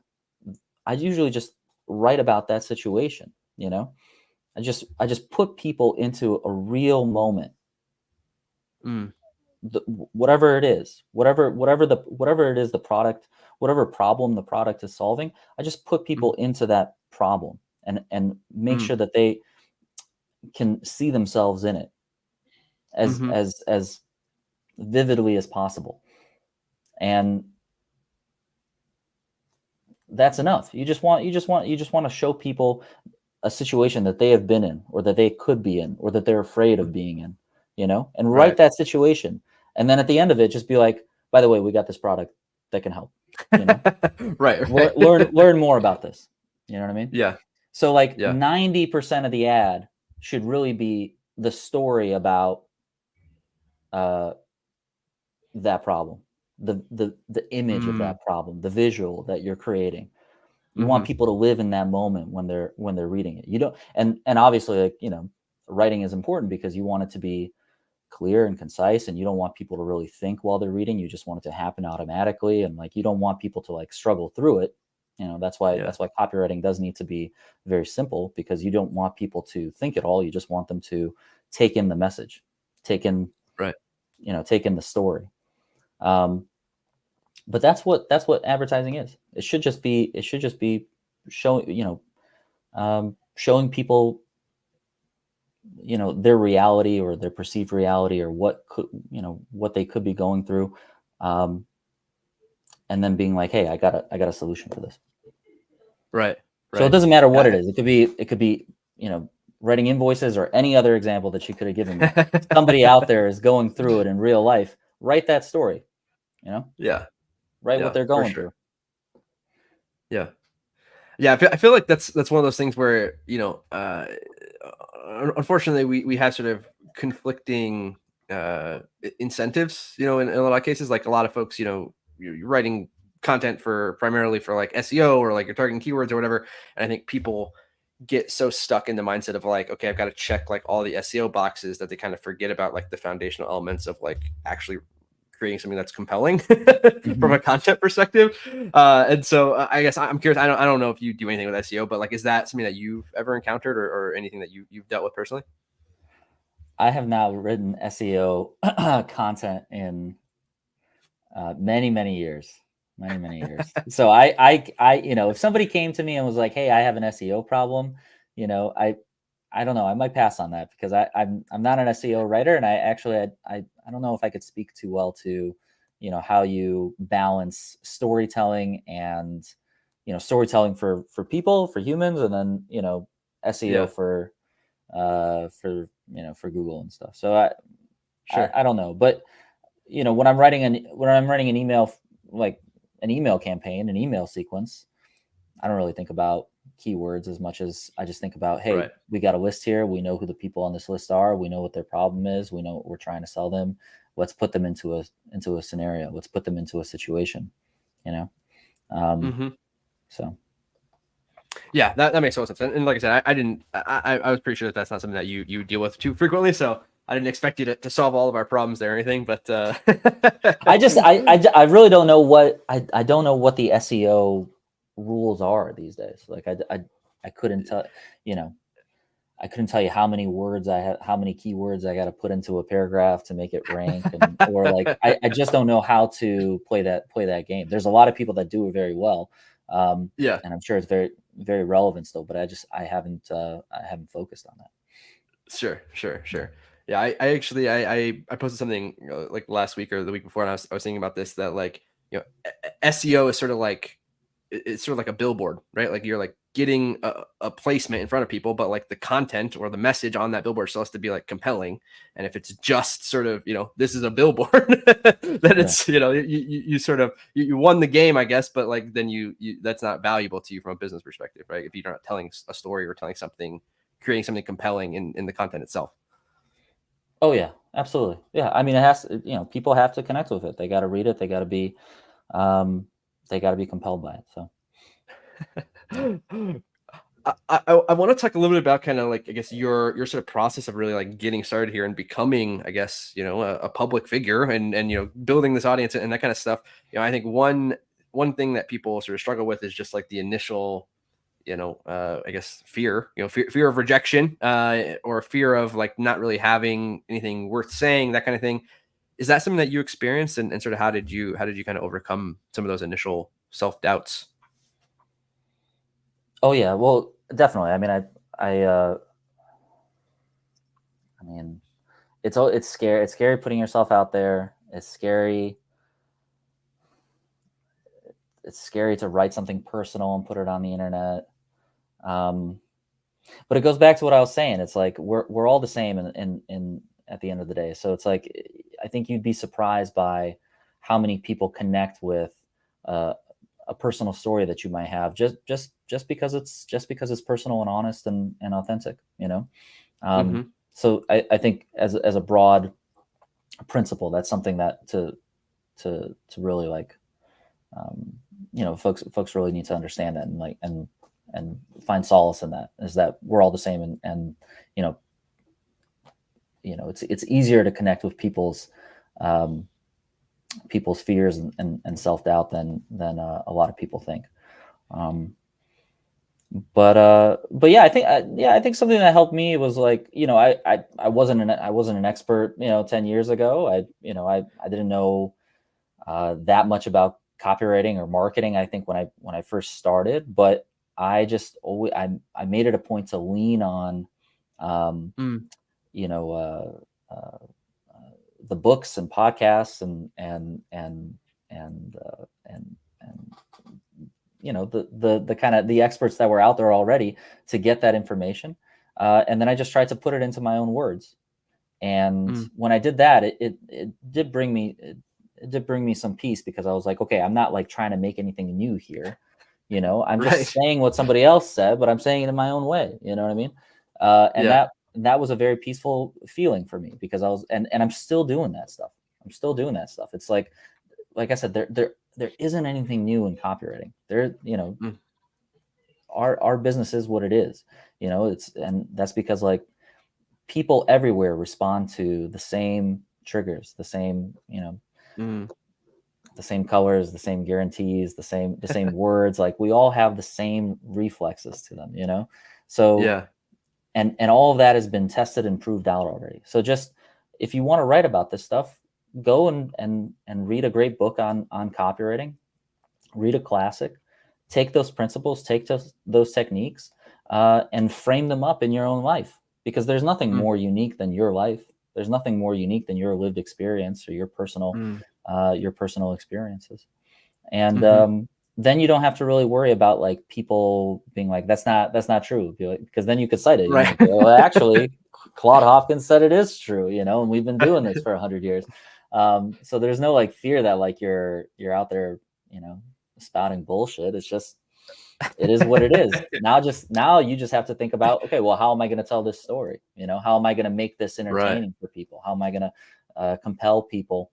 I usually just write about that situation, I just put people into a real moment, Mm. whatever it is, whatever it is, the product, whatever problem the product is solving. I just put people Mhm. into that problem, and make Mm. sure that they can see themselves in it as Mhm. vividly as possible. And that's enough. You just want to show people a situation that they have been in, or that they could be in, or that they're afraid Mm. of being in, and write Right. that situation. And then at the end of it, just be like, by the way, we got this product that can help, you know, Right, learn, right. learn more about this. You know what I mean? Yeah, So like yeah. 90% of the ad should really be the story about uh, that problem, the image of Mm. that problem, the visual that you're creating. You want Mhm. people to live in that moment when they're reading it. You don't, and obviously, like, writing is important because you want it to be clear and concise, and you don't want people to really think while they're reading. You just want it to happen automatically, and like, you don't want people to like struggle through it. That's why Yeah. copywriting does need to be very simple, because you don't want people to think at all. You just want them to take in the message, take in Right. take in the story. Um, but that's what advertising is. It should just be showing, showing people, their reality, or their perceived reality, or what they could be going through, um, and then being like, hey, I got a solution for this. Right. So it Right. doesn't matter what it Yeah. is. It could be writing invoices, or any other example that you could have given me. Somebody out there is going through it in real life. Write that story. Yeah. Write what Yeah, they're for going sure. through. Yeah. Yeah, I feel like that's one of those things where, unfortunately, we have sort of conflicting incentives, in a lot of cases. Like, a lot of folks, you're writing content for primarily for like SEO, or like you're targeting keywords or whatever. And I think people get so stuck in the mindset of like, okay, I've got to check like all the SEO boxes, that they kind of forget about like the foundational elements of like actually creating something that's compelling from a Mhm. content perspective. And so I guess I'm curious. I don't know if you do anything with SEO, but like, is that something that you've ever encountered, or anything that you've dealt with personally? I have now written SEO content in Many years, many years. So I, if somebody came to me and was like, "Hey, I have an SEO problem," I don't know, I might pass on that because I'm not an SEO writer, and I don't know if I could speak too well to, how you balance storytelling and, storytelling for people, for humans, and then, SEO Yeah. for for Google and stuff. So I Sure. I don't know, but when I'm writing an email, like an email campaign, an email sequence, I don't really think about keywords as much as I just think about, hey, Right. we got a list here. We know who the people on this list are. We know what their problem is. We know what we're trying to sell them. Let's put them into a scenario. Let's put them into a situation, you know? Mm-hmm. So. Yeah, that makes total sense. And like I said, I was pretty sure that that's not something that you deal with too frequently. So I didn't expect you to solve all of our problems there or anything, but I really don't know I don't know what the SEO rules are these days. Like I couldn't tell, I couldn't tell you how many words how many keywords I got to put into a paragraph to make it rank, or like I just don't know how to play that game. There's a lot of people that do it very well, yeah. and I'm sure it's very very relevant still. But I haven't focused on that. Sure. Yeah, I actually I posted something like last week or the week before, and I was thinking about this, that like, SEO is sort of like, it's sort of like a billboard, right? Like you're like getting a placement in front of people, but like the content or the message on that billboard still has to be like compelling. And if it's just sort of, this is a billboard, then Yeah. it's, you sort of, you won the game, I guess, but like then you that's not valuable to you from a business perspective, right? If you're not telling a story or telling something, creating something compelling in the content itself. Oh yeah, absolutely. Yeah, I mean, it has to, people have to connect with it. They got to read it. Um, they got to be compelled by it. So. Yeah. I want to talk a little bit about kind of like, I guess, your sort of process of really like getting started here and becoming, I guess, a public figure, and building this audience and that kind of stuff. I think one thing that people sort of struggle with is just like the initial, I guess fear of rejection, or fear of like not really having anything worth saying, that kind of thing. Is that something that you experienced, and sort of how did you kind of overcome some of those initial self-doubts? Oh yeah, well, definitely. I mean, I mean, it's scary. It's scary putting yourself out there. It's scary. It's scary to write something personal and put it on the internet. Um, but it goes back to what I was saying. It's like we're all the same in at the end of the day. So it's like, I think you'd be surprised by how many people connect with uh, a personal story that you might have, just because it's personal and honest and authentic. Mm-hmm. So I think as a broad principle, that's something that to really like, folks really need to understand that, and like and find solace in that, is that we're all the same, and you know it's easier to connect with um, people's fears and self-doubt than a lot of people think. Um, but yeah, I think something that helped me was like, I wasn't an expert, 10 years ago. I didn't know that much about copywriting or marketing, I think, when I first started, but I just always I made it a point to lean on um, Mm. you know uh, uh, the books and podcasts and the kind of the experts that were out there already, to get that information, and then I just tried to put it into my own words. And Mm. when I did that, it did bring me it did bring me some peace, because I was like, okay, I'm not like trying to make anything new here. I'm just Right. saying what somebody else said, but I'm saying it in my own way. You know what I mean? And Yeah. that was a very peaceful feeling for me, because I was and I'm still doing that stuff. I'm still doing that stuff. It's like I said, there isn't anything new in copywriting. Mm. Our business is what it is. And that's because like people everywhere respond to the same triggers, Mm. the same colors, the same guarantees, the same words. Like we all have the same reflexes to them. So Yeah. and all of that has been tested and proved out already. So just, if you want to write about this stuff, go and read a great book on copywriting, read a classic, take those principles, take those techniques, and frame them up in your own life, because there's nothing more unique than your life. There's nothing more unique than your lived experience or your personal experiences. And then you don't have to really worry about like people being like, that's not true, because then you could cite it. Right. You know, well, actually, Claude Hopkins said it is true, you know, and we've been doing this for 100 years. So there's no like fear that like you're out there, you know, spouting bullshit. It's just, it is what it is. Now you just have to think about, okay, well, how am I going to tell this story? You know, how am I going to make this entertaining for people? How am I going to compel people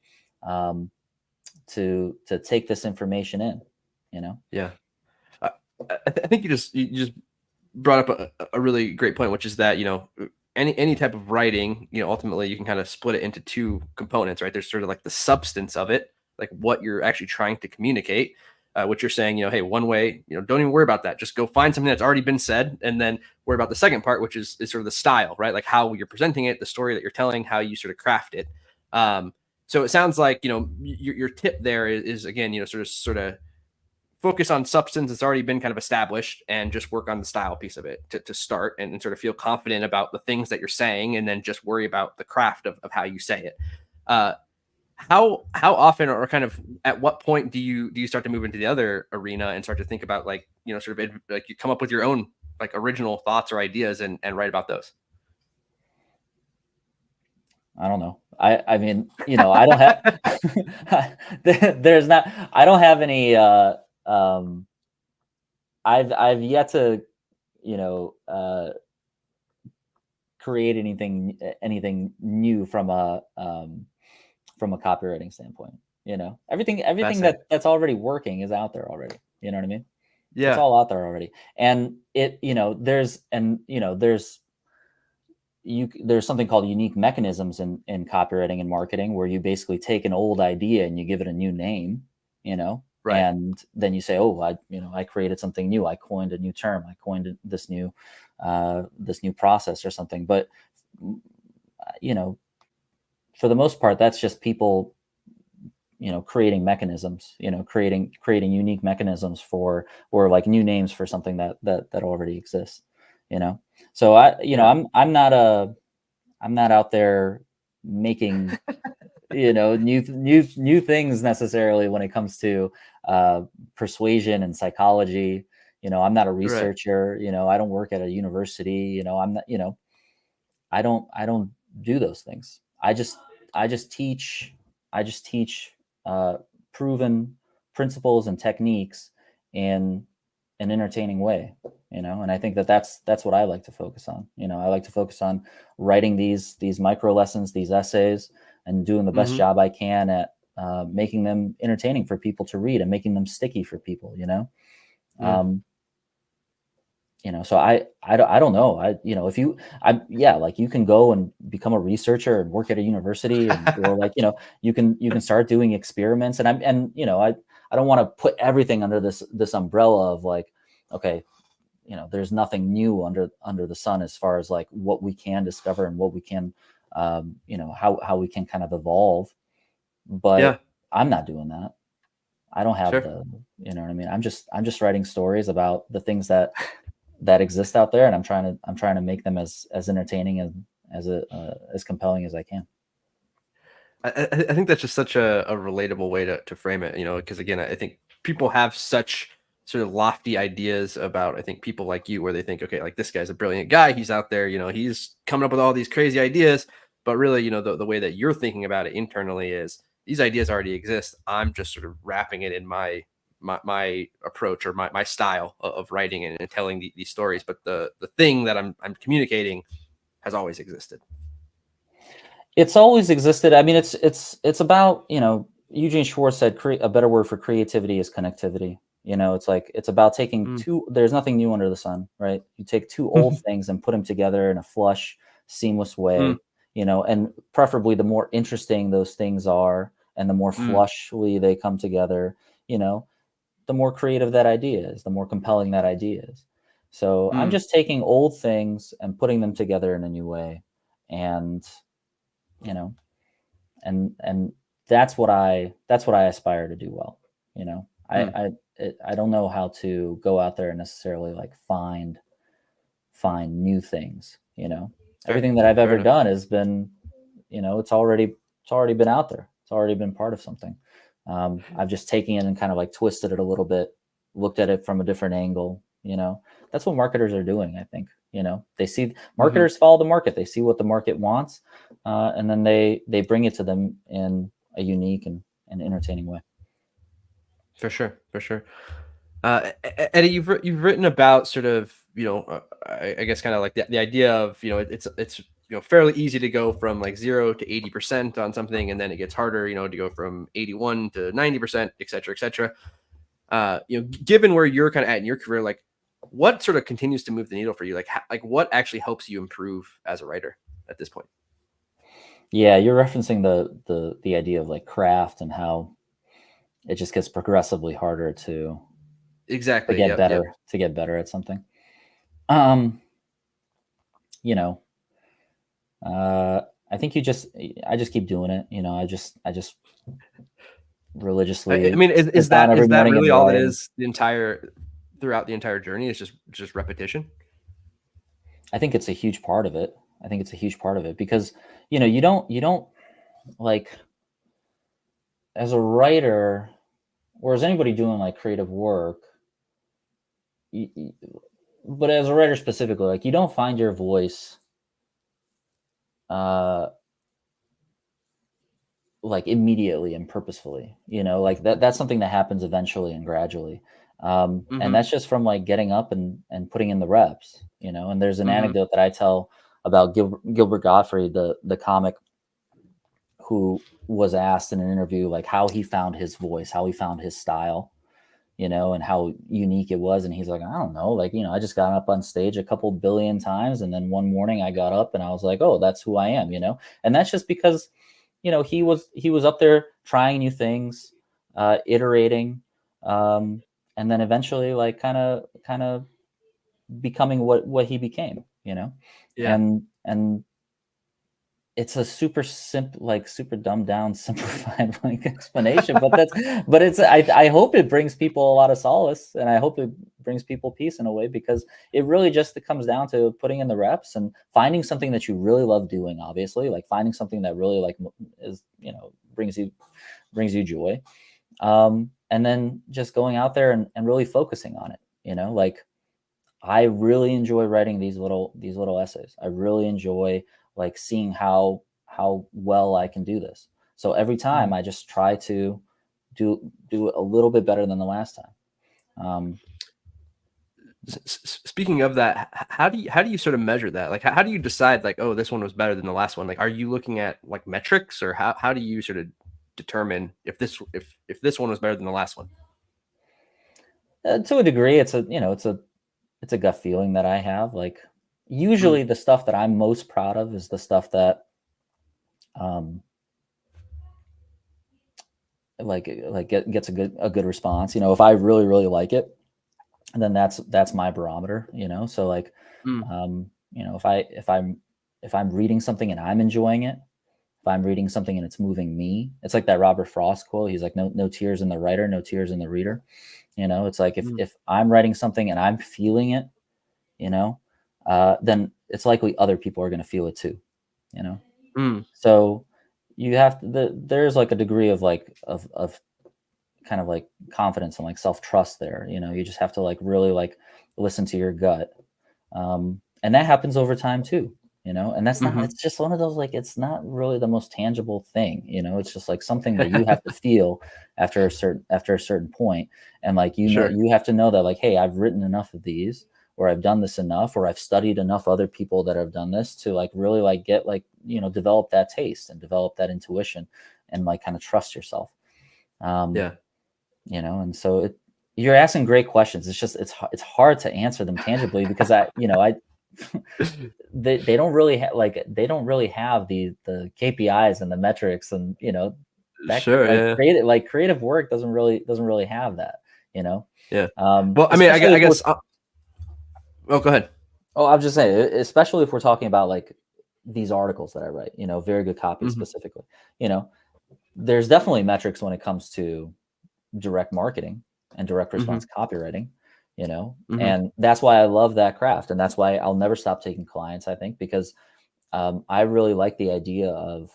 to take this information in, you know? Yeah. I think you just brought up a really great point, which is that, you know, any type of writing, you know, ultimately you can kind of split it into two components, right? There's sort of like the substance of it, like what you're actually trying to communicate, what you're saying, you know, hey, one way, you know, don't even worry about that. Just go find something that's already been said, and then worry about the second part, which is sort of the style, right? Like how you're presenting it, the story that you're telling, how you sort of craft it. So it sounds like, you know, your tip there is again, you know, sort of focus on substance that's already been kind of established and just work on the style piece of it to start and sort of feel confident about the things that you're saying, and then just worry about the craft of how you say it. How often, or kind of at what point do you start to move into the other arena and start to think about, like, you know, sort of like you come up with your own like original thoughts or ideas and write about those? I don't know. I mean, you know, I don't have, there's not, I don't have any, I've yet to, you know, create anything new from a copywriting standpoint. You know, everything that's already working is out there already. You know what I mean? Yeah. It's all out there already. And it, you know, there's something called unique mechanisms in copywriting and marketing, where you basically take an old idea and you give it a new name, you know, Right. and then you say, oh, I created something new. I coined a new term. I coined this new process or something. But, you know, for the most part, that's just people, you know, creating mechanisms, you know, creating unique mechanisms or like new names for something that already exists, you know? So I'm not out there making, you know, new things necessarily when it comes to persuasion and psychology. You know, I'm not a researcher. You know, I don't work at a university. You know, I'm not. You know, I don't do those things. I just teach proven principles and techniques in an entertaining way, you know. And I think that's what I like to focus on. You know, I like to focus on writing these micro lessons, these essays, and doing the best job I can at making them entertaining for people to read and making them sticky for people, you know. You know, so I don't know. Like you can go and become a researcher and work at a university, or like, you know, you can start doing experiments. And you know, I don't want to put everything under this umbrella of like, okay, you know, there's nothing new under the sun as far as like what we can discover and what we can, you know, how we can kind of evolve. But I'm not doing that. I don't have you know what I mean? I'm just writing stories about the things that exist out there, and I'm trying to make them as entertaining and as compelling as I can. I think that's just such a relatable way to frame it, you know, because again, I think people have such sort of lofty ideas about, I think, people like you, where they think, okay, like this guy's a brilliant guy. He's out there, you know, he's coming up with all these crazy ideas. But really, you know, the way that you're thinking about it internally is these ideas already exist. I'm just sort of wrapping it in my approach or my style of writing and telling these stories. But the thing that I'm communicating has always existed. It's always existed. I mean, it's about, you know, Eugene Schwartz said a better word for creativity is connectivity. You know, it's like, it's about taking there's nothing new under the sun, right? You take two old things and put them together in a flush, seamless way, you know, and preferably the more interesting those things are and the more flushly they come together, you know, the more creative that idea is, the more compelling that idea is. So I'm just taking old things and putting them together in a new way. And, you know, and that's what I aspire to do well. You know, I don't know how to go out there and necessarily like find new things. You know, everything that I've Fair ever enough. done has been, you know, it's already been out there. It's already been part of something. I've just taken it and kind of like twisted it a little bit, looked at it from a different angle. You know, that's what marketers are doing. I think, you know, they see marketers follow the market. They see what the market wants, and then they bring it to them in a unique and entertaining way. For sure, for sure. Eddie, you've written about sort of, you know, I guess kind of like the idea of, you know, it's you know, fairly easy to go from like 0 to 80% on something, and then it gets harder, you know, to go from 81 to 90%, et cetera, et cetera. You know, given where you're kind of at in your career, like what sort of continues to move the needle for you? Like what actually helps you improve as a writer at this point? Yeah, you're referencing the idea of like craft and how it just gets progressively harder to Exactly. get Yep. Yep. better at something. You know, I think I just keep doing it. You know, I just I religiously mean, sit down every is that morning and really all it write. is throughout the entire journey? It's just repetition. I think it's a huge part of it. I think it's a huge part of it because, you know, you don't like, as a writer or as anybody doing like creative work, but as a writer specifically, like you don't find your voice uh like immediately and purposefully, you know, like that's something that happens eventually and gradually. And Mm-hmm. that's just from like getting up and putting in the reps, you know. And there's an Mm-hmm. anecdote that I tell about Gilbert Gottfried, the comic, who was asked in an interview like how he found his voice, how he found his style, you know, and how unique it was. And he's like, I don't know, like, you know, I just got up on stage a couple billion times, and then one morning I got up and I was like, oh, that's who I am, you know. And that's just because, you know, he was up there trying new things, iterating, and then eventually like kind of becoming what he became, you know. Yeah. And it's a super simple, like super dumbed down, simplified like explanation, but it's I hope it brings people a lot of solace, and I hope it brings people peace in a way, because it really just comes down to putting in the reps and finding something that you really love doing. Obviously, like finding something that really like is, you know, brings you joy, and then just going out there and really focusing on it. You know, like I really enjoy writing these little essays. I really enjoy like seeing how well I can do this. So every time Mhm. I just try to do it a little bit better than the last time. Speaking of that, how do you sort of measure that? Like, how do you decide like, oh, this one was better than the last one? Like, are you looking at like metrics, or how do you sort of determine if this one was better than the last one? To a degree, it's a, you know, it's a gut feeling that I have. Like Mm, usually the stuff that I'm most proud of is the stuff that um, gets a good response. You know, if I really like it, then that's my barometer. You know, so like, mm, you know, if I'm reading something and I'm enjoying it, if I'm reading something and it's moving me, it's like that Robert Frost quote. He's like, no tears in the writer, no tears in the reader. You know, it's like mm, if I'm writing something and I'm feeling it, you know, then it's likely other people are going to feel it too. You know, mm. so you have to, there's like a degree of like of kind of like confidence and like self trust there. You know, you just have to like really like listen to your gut, and that happens over time too. You know, and that's not, Mhm. it's just one of those, like, it's not really the most tangible thing. You know, it's just like something that you have to feel after a certain point. And like, you know, Sure. you have to know that like, hey, I've written enough of these, or I've done this enough, or I've studied enough other people that have done this to like really like get like, you know, develop that taste and develop that intuition and like kind of trust yourself. um Yeah. you know, and so you're asking great questions. It's just it's hard to answer them tangibly because I, you know, I they don't really like they don't really have the KPIs and the metrics, and you know, that Sure. like Yeah. creative work doesn't really have that, you know. Yeah. Well, I mean, Especially I if we're, guess. Oh, go ahead. oh, I'll just say, especially if we're talking about like these articles that I write, you know, very good copy Mhm. specifically, you know, there's definitely metrics when it comes to direct marketing and direct Mm-hmm. response copywriting, Mm-hmm. and that's why I love that craft. And that's why I'll never stop taking clients, I think, because I really like the idea of,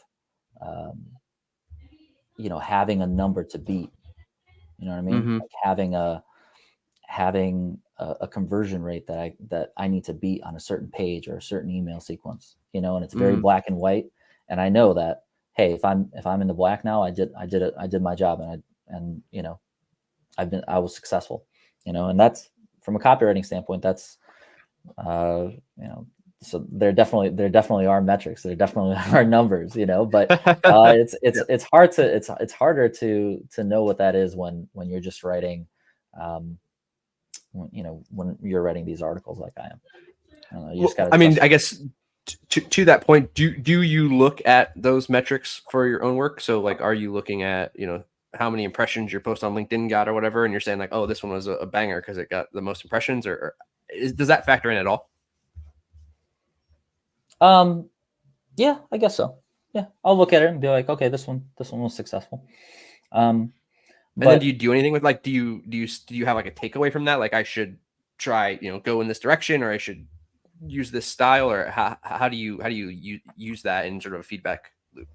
um, having a number to beat, you know what I mean? Mm-hmm. Like having a conversion rate that I need to beat on a certain page or a certain email sequence, and it's very Mm-hmm. black and white. And I know that, hey, if I'm in the black now, I did my job, and I was successful, and that's from a copywriting standpoint. That's uh, you know, so there definitely are metrics. There definitely are numbers, but Yeah. it's hard to it's harder to know what that is when you're just writing, when you're writing these articles like I am. I don't know, you just got Well, to I mean, trust. I guess to that point, do you look at those metrics for your own work? So like, are you looking at, how many impressions your post on LinkedIn got or whatever, and you're saying like, oh, this one was a banger because it got the most impressions, or does that factor in at all? Yeah, I guess so. Yeah, I'll look at it and be like, okay, this one was successful. Um, And then do but you do anything with like, do you have like a takeaway from that? Like I should try, go in this direction, or I should use this style, or how do you use that in sort of a feedback loop?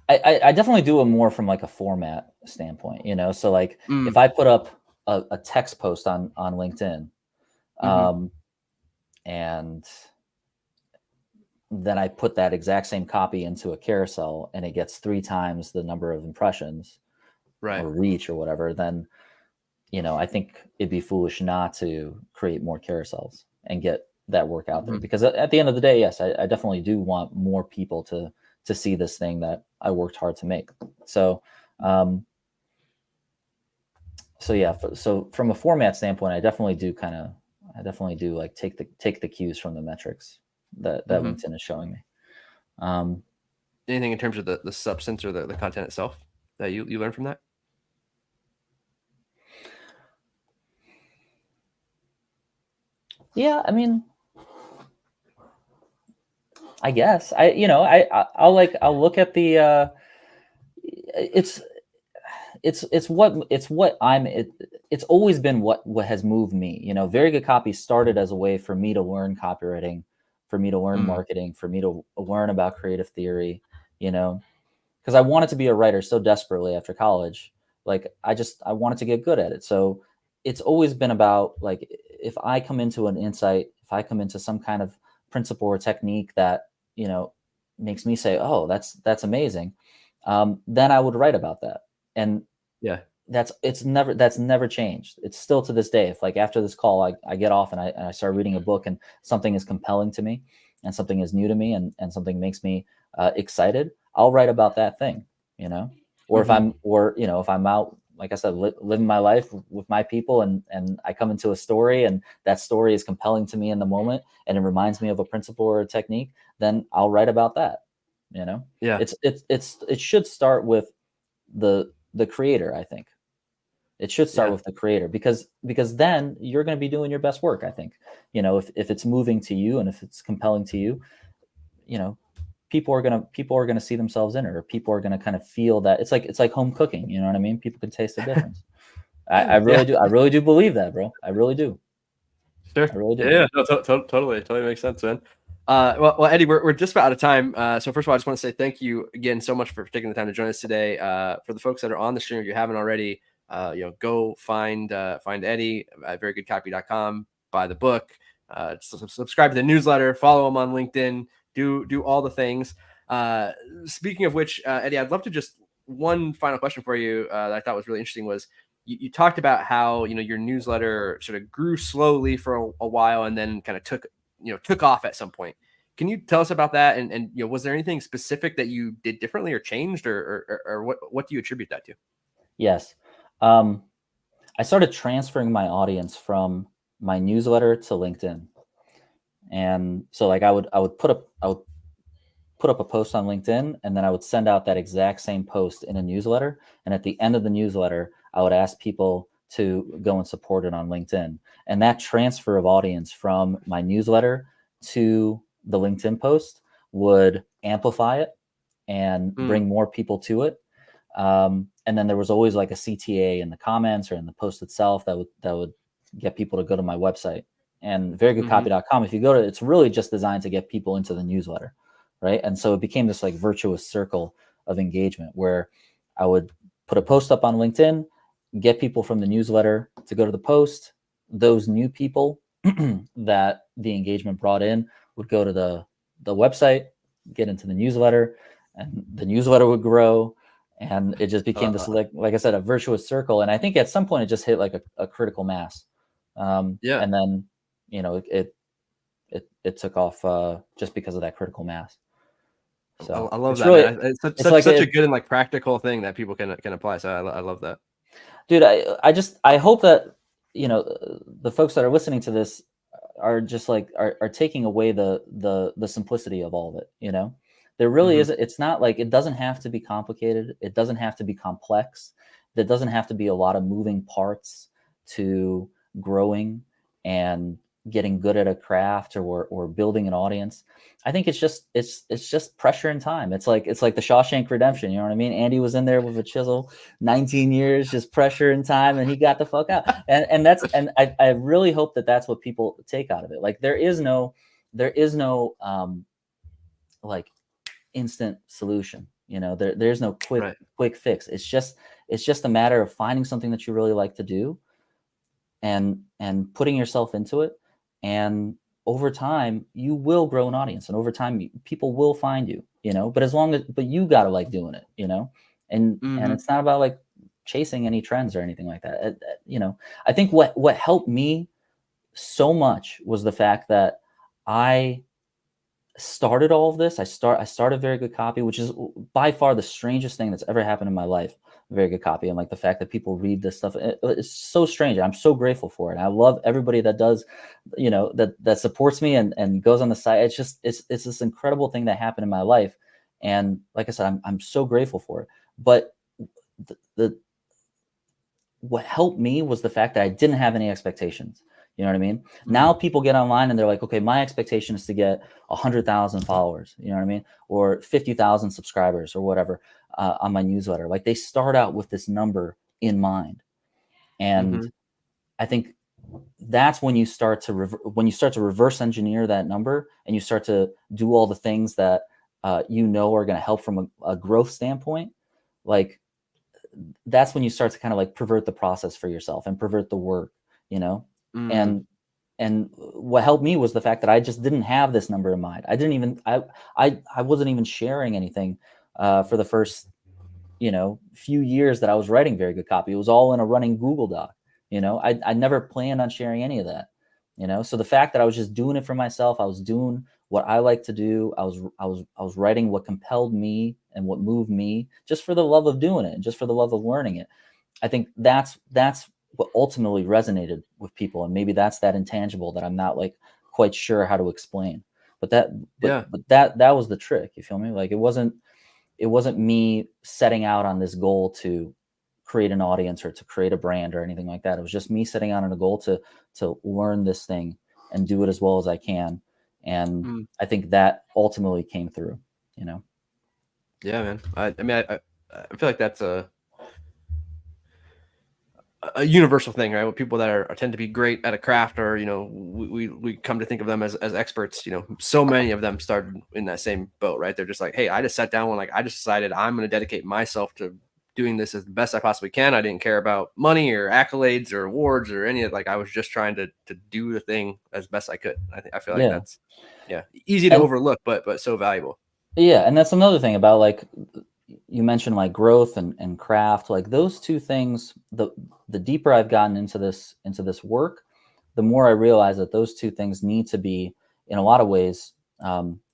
I definitely do it more from like a format standpoint, So like Mm, if I put up a text post on LinkedIn, mm-hmm. um, and then I put that exact same copy into a carousel and it gets 3 times the number of impressions Right. or reach or whatever, then I think it'd be foolish not to create more carousels and get that work out there. Mm-hmm. Because at the end of the day, yes, I definitely do want more people to see this thing that I worked hard to make. So, um, yeah. So from a format standpoint, I definitely do like take the cues from the metrics that Mm-hmm. LinkedIn is showing me. Um, Anything in terms of the substance or the content itself that you learn from that? yeah, I mean, I guess I'll look at the it's it's always been what has moved me. Very good copy started as a way for me to learn copywriting, for me to learn Mm, marketing, for me to learn about creative theory, because I wanted to be a writer so desperately after college. Like I wanted to get good at it. So it's always been about, like, if I come into an insight, if I come into some kind of principle or technique that, makes me say, oh, that's amazing. Then I would write about that. And yeah. that's never changed. It's still to this day. If, like, after this call, I get off and I start reading a book and something is compelling to me and something is new to me and something makes me excited, I'll write about that thing, or Mm-hmm. if I'm out, like I said, living my life with my people, and I come into a story and that story is compelling to me in the moment and it reminds me of a principle or a technique, then I'll write about that. Yeah. It should start with the creator, I think. It should start Yeah. with the creator, because then you're going to be doing your best work, I think. If it's moving to you and if it's compelling to you, you know, people are gonna see themselves in it, or people are gonna kind of feel that it's like home cooking. You know what I mean? People can taste the difference. I Yeah. really do. I really do believe that, bro. I really do. Sure. I really Yeah. do. Yeah. No, totally makes sense, man. Well, Eddie, we're just about out of time. So first of all, I just want to say thank you again so much for taking the time to join us today. For the folks that are on the stream, if you haven't already, go find Eddie at verygoodcopy.com, buy the book, subscribe to the newsletter, follow him on LinkedIn, do all the things. Speaking of which, Eddie, I'd love to just one final question for you that I thought was really interesting was, you talked about how your newsletter sort of grew slowly for a while and then kind of took off at some point. Can you tell us about that? And was there anything specific that you did differently or changed, or what do you attribute that to? Yes. I started transferring my audience from my newsletter to LinkedIn. And so, like, I would put up a post on LinkedIn, and then I would send out that exact same post in a newsletter. And at the end of the newsletter, I would ask people to go and support it on LinkedIn. And that transfer of audience from my newsletter to the LinkedIn post would amplify it and Mm, bring more people to it. And then there was always like a CTA in the comments or in the post itself that would get people to go to my website. And verygoodcopy.com, if you go to, it's really just designed to get people into the newsletter, right? And so it became this like virtuous circle of engagement where I would put a post up on LinkedIn, get people from the newsletter to go to the post. Those new people that the engagement brought in would go to the website, get into the newsletter, and the newsletter would grow. And it just became this, like I said, a virtuous circle. And I think at some point it just hit like a critical mass. And then, you know, it took off just because of that critical mass. So I love it's that. really, Man. It's such a good and like practical thing that people can apply. So I love that. Dude, I hope that, you know, the folks that are listening to this are just like, are taking away the simplicity of all of it. You know, there really is. It's not like, it doesn't have to be complicated. It doesn't have to be complex. There doesn't have to be a lot of moving parts to growing and getting good at a craft or building an audience. I think it's just pressure and time. It's like the Shawshank Redemption. You know what I mean? Andy was in there with a chisel, 19 years, just pressure and time, and he got the fuck out. And I really hope that that's what people take out of it. Like there is no like instant solution. You know, there's no quick fix. It's just a matter of finding something that you really like to do and putting yourself into it. And over time, you will grow an audience, and over time, people will find you. You know, but but you gotta like doing it. You know, and it's not about like chasing any trends or anything like that. You know, I think what helped me so much was the fact that I started all of this. I started Very Good Copy, which is by far the strangest thing that's ever happened in my life. Very Good Copy, and like the fact that people read this stuff, it's so strange. I'm so grateful for it. I love everybody that does, you know, that supports me and goes on the site. It's this incredible thing that happened in my life, and like I said, I'm so grateful for it. But what helped me was the fact that I didn't have any expectations. You know what I mean? Now people get online and they're like, okay, my expectation is to get 100,000 followers, you know what I mean? Or 50,000 subscribers or whatever on my newsletter. Like they start out with this number in mind. And I think that's when you start to reverse engineer that number, and you start to do all the things that you know are going to help from a growth standpoint. Like that's when you start to kind of like pervert the process for yourself and pervert the work, you know? And what helped me was the fact that I just didn't have this number in mind. I didn't even, I wasn't even sharing anything for the first, you know, few years that I was writing Very Good Copy. It was all in a running Google Doc. You know, I never planned on sharing any of that, you know? So the fact that I was just doing it for myself, I was doing what I like to do. I was writing what compelled me and what moved me just for the love of doing it and just for the love of learning it. I think that's what ultimately resonated with people. And maybe that's that intangible that I'm not like quite sure how to explain, but that was the trick. You feel me? Like it wasn't me setting out on this goal to create an audience or to create a brand or anything like that. It was just me setting out on a goal to learn this thing and do it as well as I can. And I think that ultimately came through, you know? Yeah, man. I mean, I feel like that's a universal thing, right? With people that tend to be great at a craft, or, you know, we come to think of them as experts, you know, so many of them started in that same boat, right? They're just like, hey, I just sat down and like, I just decided I'm going to dedicate myself to doing this as the best I possibly can. I didn't care about money or accolades or awards or any of it. Like I was just trying to do the thing as best I could. I feel like that's easy to overlook, but so valuable. Yeah. And that's another thing about like, you mentioned like growth and craft, like those two things, the deeper I've gotten into this work, the more I realize that those two things need to be in a lot of ways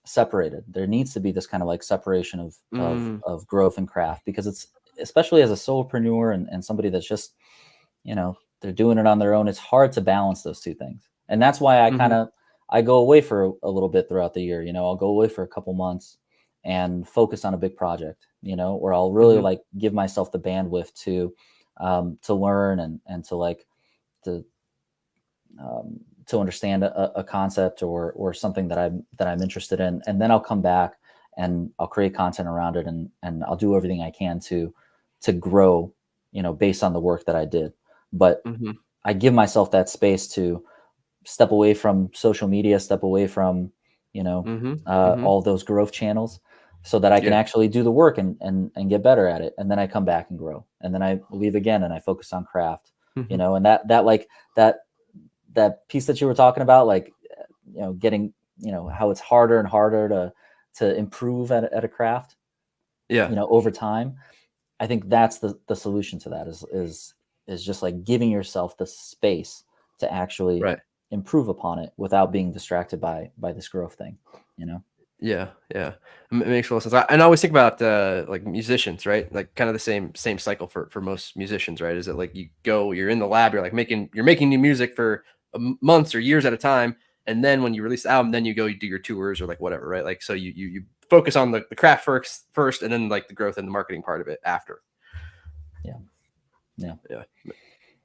separated. There needs to be this kind of like separation of growth and craft, because it's, especially as a solopreneur and somebody that's just, you know, they're doing it on their own, it's hard to balance those two things. And that's why I go away for a little bit throughout the year. You know, I'll go away for a couple months and focus on a big project, you know, or I'll really like give myself the bandwidth to learn and to like to understand a concept or something that I'm interested in. And then I'll come back and I'll create content around it, and I'll do everything I can to to grow, based on the work that I did. But Mm-hmm. I give myself that space to step away from social media, step away from, Mm-hmm. Mm-hmm. all those growth channels, so that I can Yeah. actually do the work and get better at it. And then I come back and grow. And then I leave again and I focus on craft, Mm-hmm. and that like that piece that you were talking about, like, getting, how it's harder and harder to improve at a craft, Yeah. over time. I think that's the solution to that is just like giving yourself the space to actually Right. improve upon it without being distracted by this growth thing, Yeah, yeah, it makes a lot of sense. And I always think about like musicians, right? Like kind of the same cycle for most musicians, right? Is that like you're in the lab, you're making new music for months or years at a time, and then when you release the album, then you do your tours or like whatever, right? Like so you focus on the craft first, and then like the growth and the marketing part of it after. Yeah. Yeah. Yeah.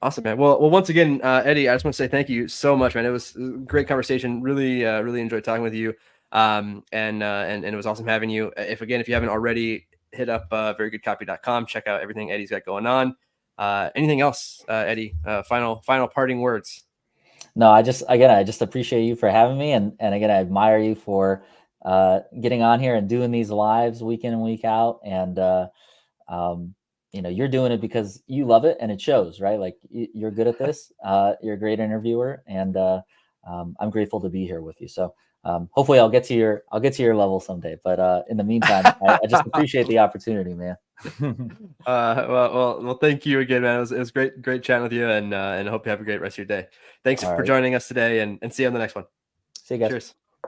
Awesome, man. Well, once again, Eddie, I just want to say thank you so much, man. It was a great conversation. Really enjoyed talking with you. And it was awesome having you. If you haven't already, hit up verygoodcopy.com. Check out everything Eddie's got going on. Anything else, Eddie? Final parting words. No, I just appreciate you for having me, and again, I admire you for getting on here and doing these lives week in and week out. And um, you're doing it because you love it, and it shows, right? Like you're good at this. You're a great interviewer, and I'm grateful to be here with you. So hopefully I'll get to your level someday. But in the meantime, I just appreciate the opportunity, man. Well, thank you again, man. It was great chatting with you, and I hope you have a great rest of your day. Thanks All for right. joining us today, and see you on the next one. See you guys. Cheers.